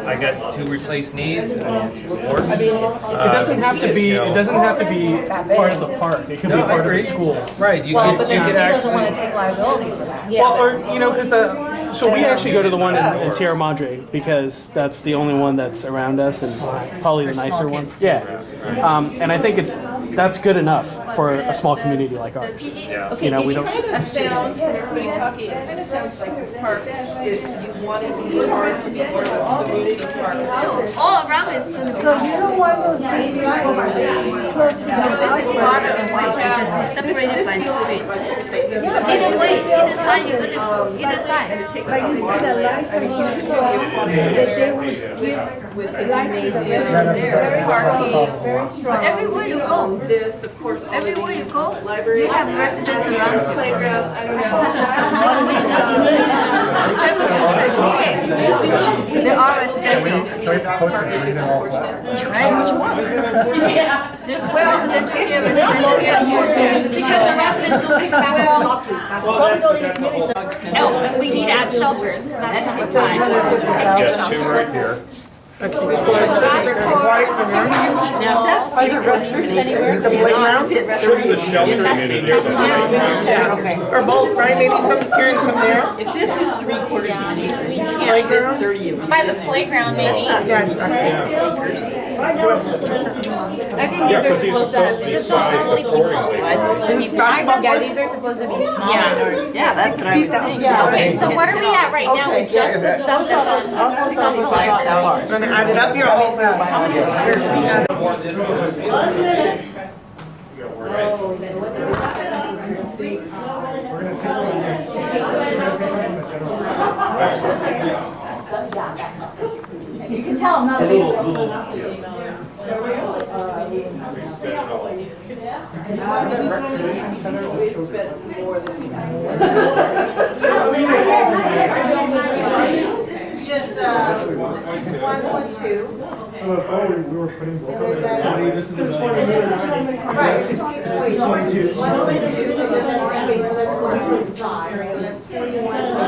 I got 2 replaced knees. And it's important. I mean, it doesn't have to be. It doesn't have to be part of the park. It could be part of the school. Right. But the city doesn't want to take liability for that. Yeah. Well, or because so we actually go to the one in Sierra Madre because that's the only one that's around us and probably the nicer one. Yeah. And I think that's good enough for a small community like ours. Okay, it kind of sounds, from everybody talking, it kind of sounds like this park is, you want the park to be more of a community park. All around is going to be. So you don't want those babies close to No, this is farther away because we're separated by street. Either way, either side, you're gonna, either side. Like you said, the lights are huge, that they would give With the light to the gymnasium, very parking, very strong. Everywhere you go, this, of course, all the everywhere you go, library, you have residents around you. playground, I don't know. There are residential. Can we post a reason all that? Right? Yeah. There's residential here, residential here, here. Because the residents don't pick back up. No, but we need to add shelters, because that's what we're trying. Yeah, two right here. Now, that's either restricted anywhere, the playground, The shelter community center. okay, or both, right, maybe some here and some there. If this is 3/4 of an acre, we can't get 30 of them. By the playground, maybe. Yeah, exactly. Right now, it's just a minute. I think Yeah, because these are supposed to be sized accordingly. These basketball Yeah, courts? these are supposed to be small. Yeah, that's what I would think. Okay, so what are we at right now with just the stuff that's on? $5,000. Gonna add it up here, I'll make that. How many square feet? 1 minute. You can tell I'm not a This is just, this is 1.2. Before we were putting both of And then those, this is Right, this is 1.2, and then that's, okay, so that's 1.5, so that's 41. Just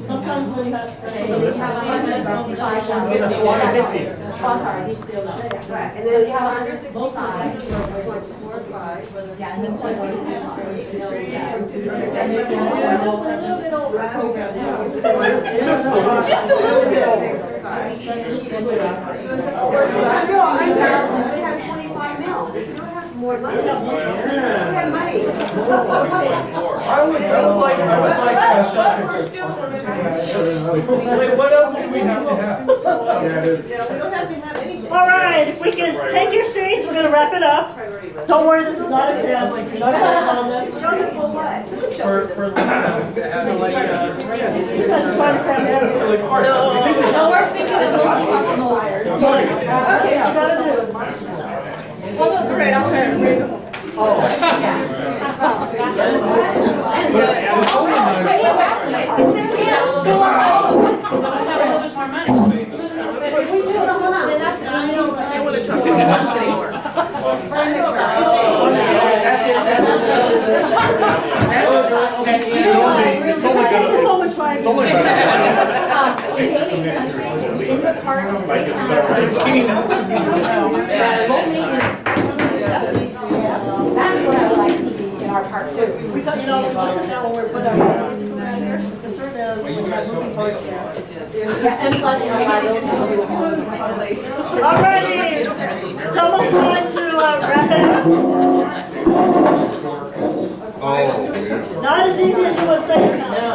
Sometimes when you have special. And then you have 165. Yeah, and then just a little bit over. Just a little bit. Still 9,000, we have 25 mil, we still have more money. We have money. I would like shelters. Wait, what else do we have to have? Yeah, it is. We don't have to have anything. All right, if we can take your seats, we're gonna wrap it up. Don't worry, this is not a test. You're not gonna on this. Show them for what? For like, You guys are trying to cram everything. No, we're thinking of multifunctional. Okay, what you gotta do. Well, no, great, I'll turn. Oh, yeah. It's only about In the parks, that's what I would like to see in our park too. We talk, you know, we looked at that when we were putting our policy around here. The concern is we have moving parts there. Yeah, and plus, you know, I don't Alrighty, it's almost time to wrap it up. Not as easy as you would think. No.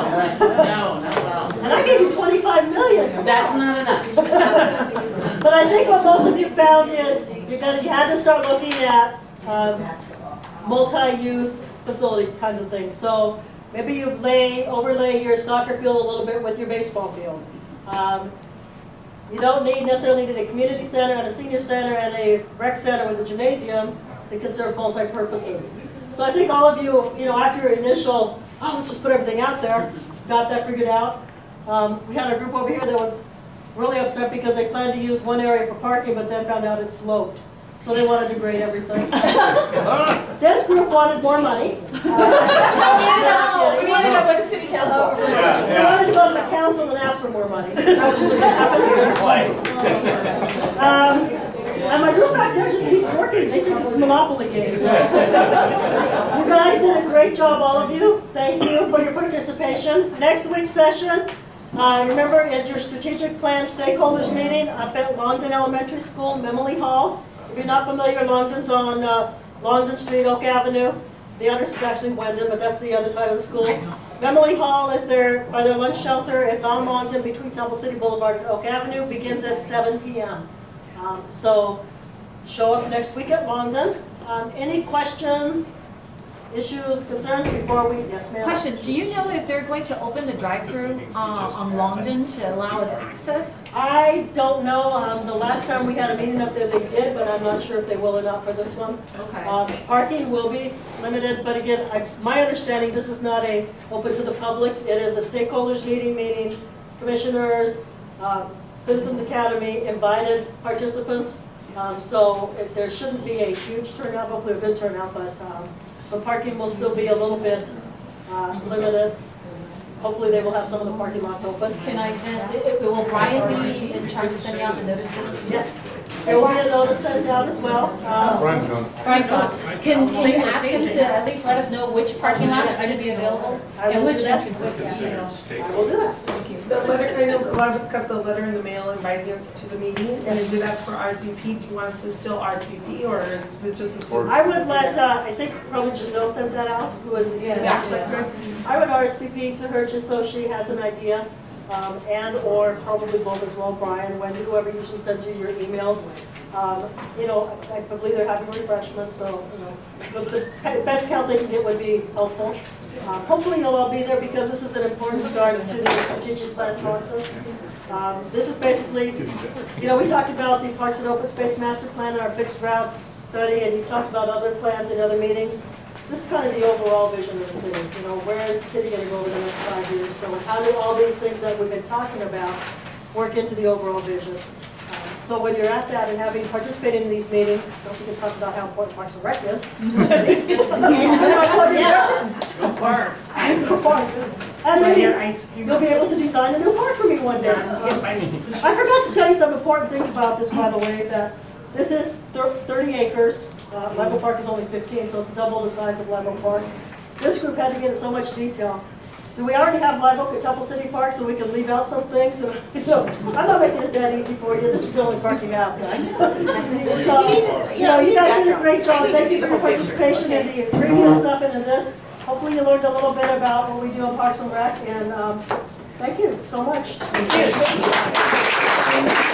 And I gave you 25 million. That's not enough. But I think what most of you found is you had to start looking at multi-use facility kinds of things. So maybe you overlay your soccer field a little bit with your baseball field. You don't necessarily need a community center and a senior center and a rec center with a gymnasium that can serve multi-purposes. So I think all of you, after your initial, let's just put everything out there, got that figured out. We had a group over here that was really upset because they planned to use one area for parking, but then found out it's sloped. So they wanted to grade everything. This group wanted more money. We wanted to go with the city council. We wanted to go to the council and ask for more money, which isn't going to happen here. And my group back there just keeps working. They think it's a Monopoly game. So. You guys did a great job, all of you. Thank you for your participation. Next week's session, remember, is your strategic plan stakeholders meeting up at Longdon Elementary School, Memley Hall. If you're not familiar, Longdon's on Longdon Street, Oak Avenue. The other is actually Wendon, but that's the other side of the school. Memley Hall is by their lunch shelter. It's on Longdon between Temple City Boulevard and Oak Avenue. Begins at 7 p.m. So show up next week at Longdon. Any questions issues, concerns before we, yes ma'am? Question, do you know if they're going to open the drive-through on Longden to allow us access? I don't know, the last time we had a meeting up there, they did, but I'm not sure if they will or not for this one. Okay. Parking will be limited, but again, my understanding, this is not open to the public. It is a stakeholders meeting, meaning commissioners, Citizens Academy, invited participants. So there shouldn't be a huge turnout, hopefully a good turnout, but the parking will still be a little bit limited. Hopefully they will have some of the parking lots open. Can I then, will Brian be in charge of sending out the notices? Yes, there will be a notice sent out as well. Brian's gone. Brian's gone. Can you ask him to at least let us know which parking lots are to be available? And which entrances? I will do that. The letter, I know a lot of us got the letter in the mail inviting us to the meeting, and it did ask for RSVP. Do you want us to still RSVP, or is it just a? I would let, I think probably Giselle sent that out, who is the city secretary. I would RSVP to her just so she has an idea, and or probably both as well, Brian, Wendy, whoever usually sends you your emails. You know, I believe they're having refreshments, so, you know, the best count they can get would be helpful. Hopefully you'll all be there because this is an important start to the strategic plan process. This is basically, you know, we talked about the Parks and Open Space Master Plan and our fixed route study, and you talked about other plans in other meetings. This is kind of the overall vision of the city. You know, where is the city going to go over the next 5 years? So how do all these things that we've been talking about work into the overall vision? So when you're at that and having participated in these meetings, don't forget to talk about how important Parks and Rec is. Go park. Go parks. And maybe you'll be able to design a new park for me one day. I forgot to tell you some important things about this, by the way, that this is 30 acres. Level Park is only 15, so it's double the size of Level Park. This group had to get in so much detail. Do we already have Live Oak at Temple City Park so we can leave out some things? So, I'm not making it that easy for you. This is only parking out, guys. So, you know, you guys did a great job. Thank you for your participation in the previous stuff and in this. Hopefully you learned a little bit about what we do in Parks and Rec, and thank you so much. Thank you.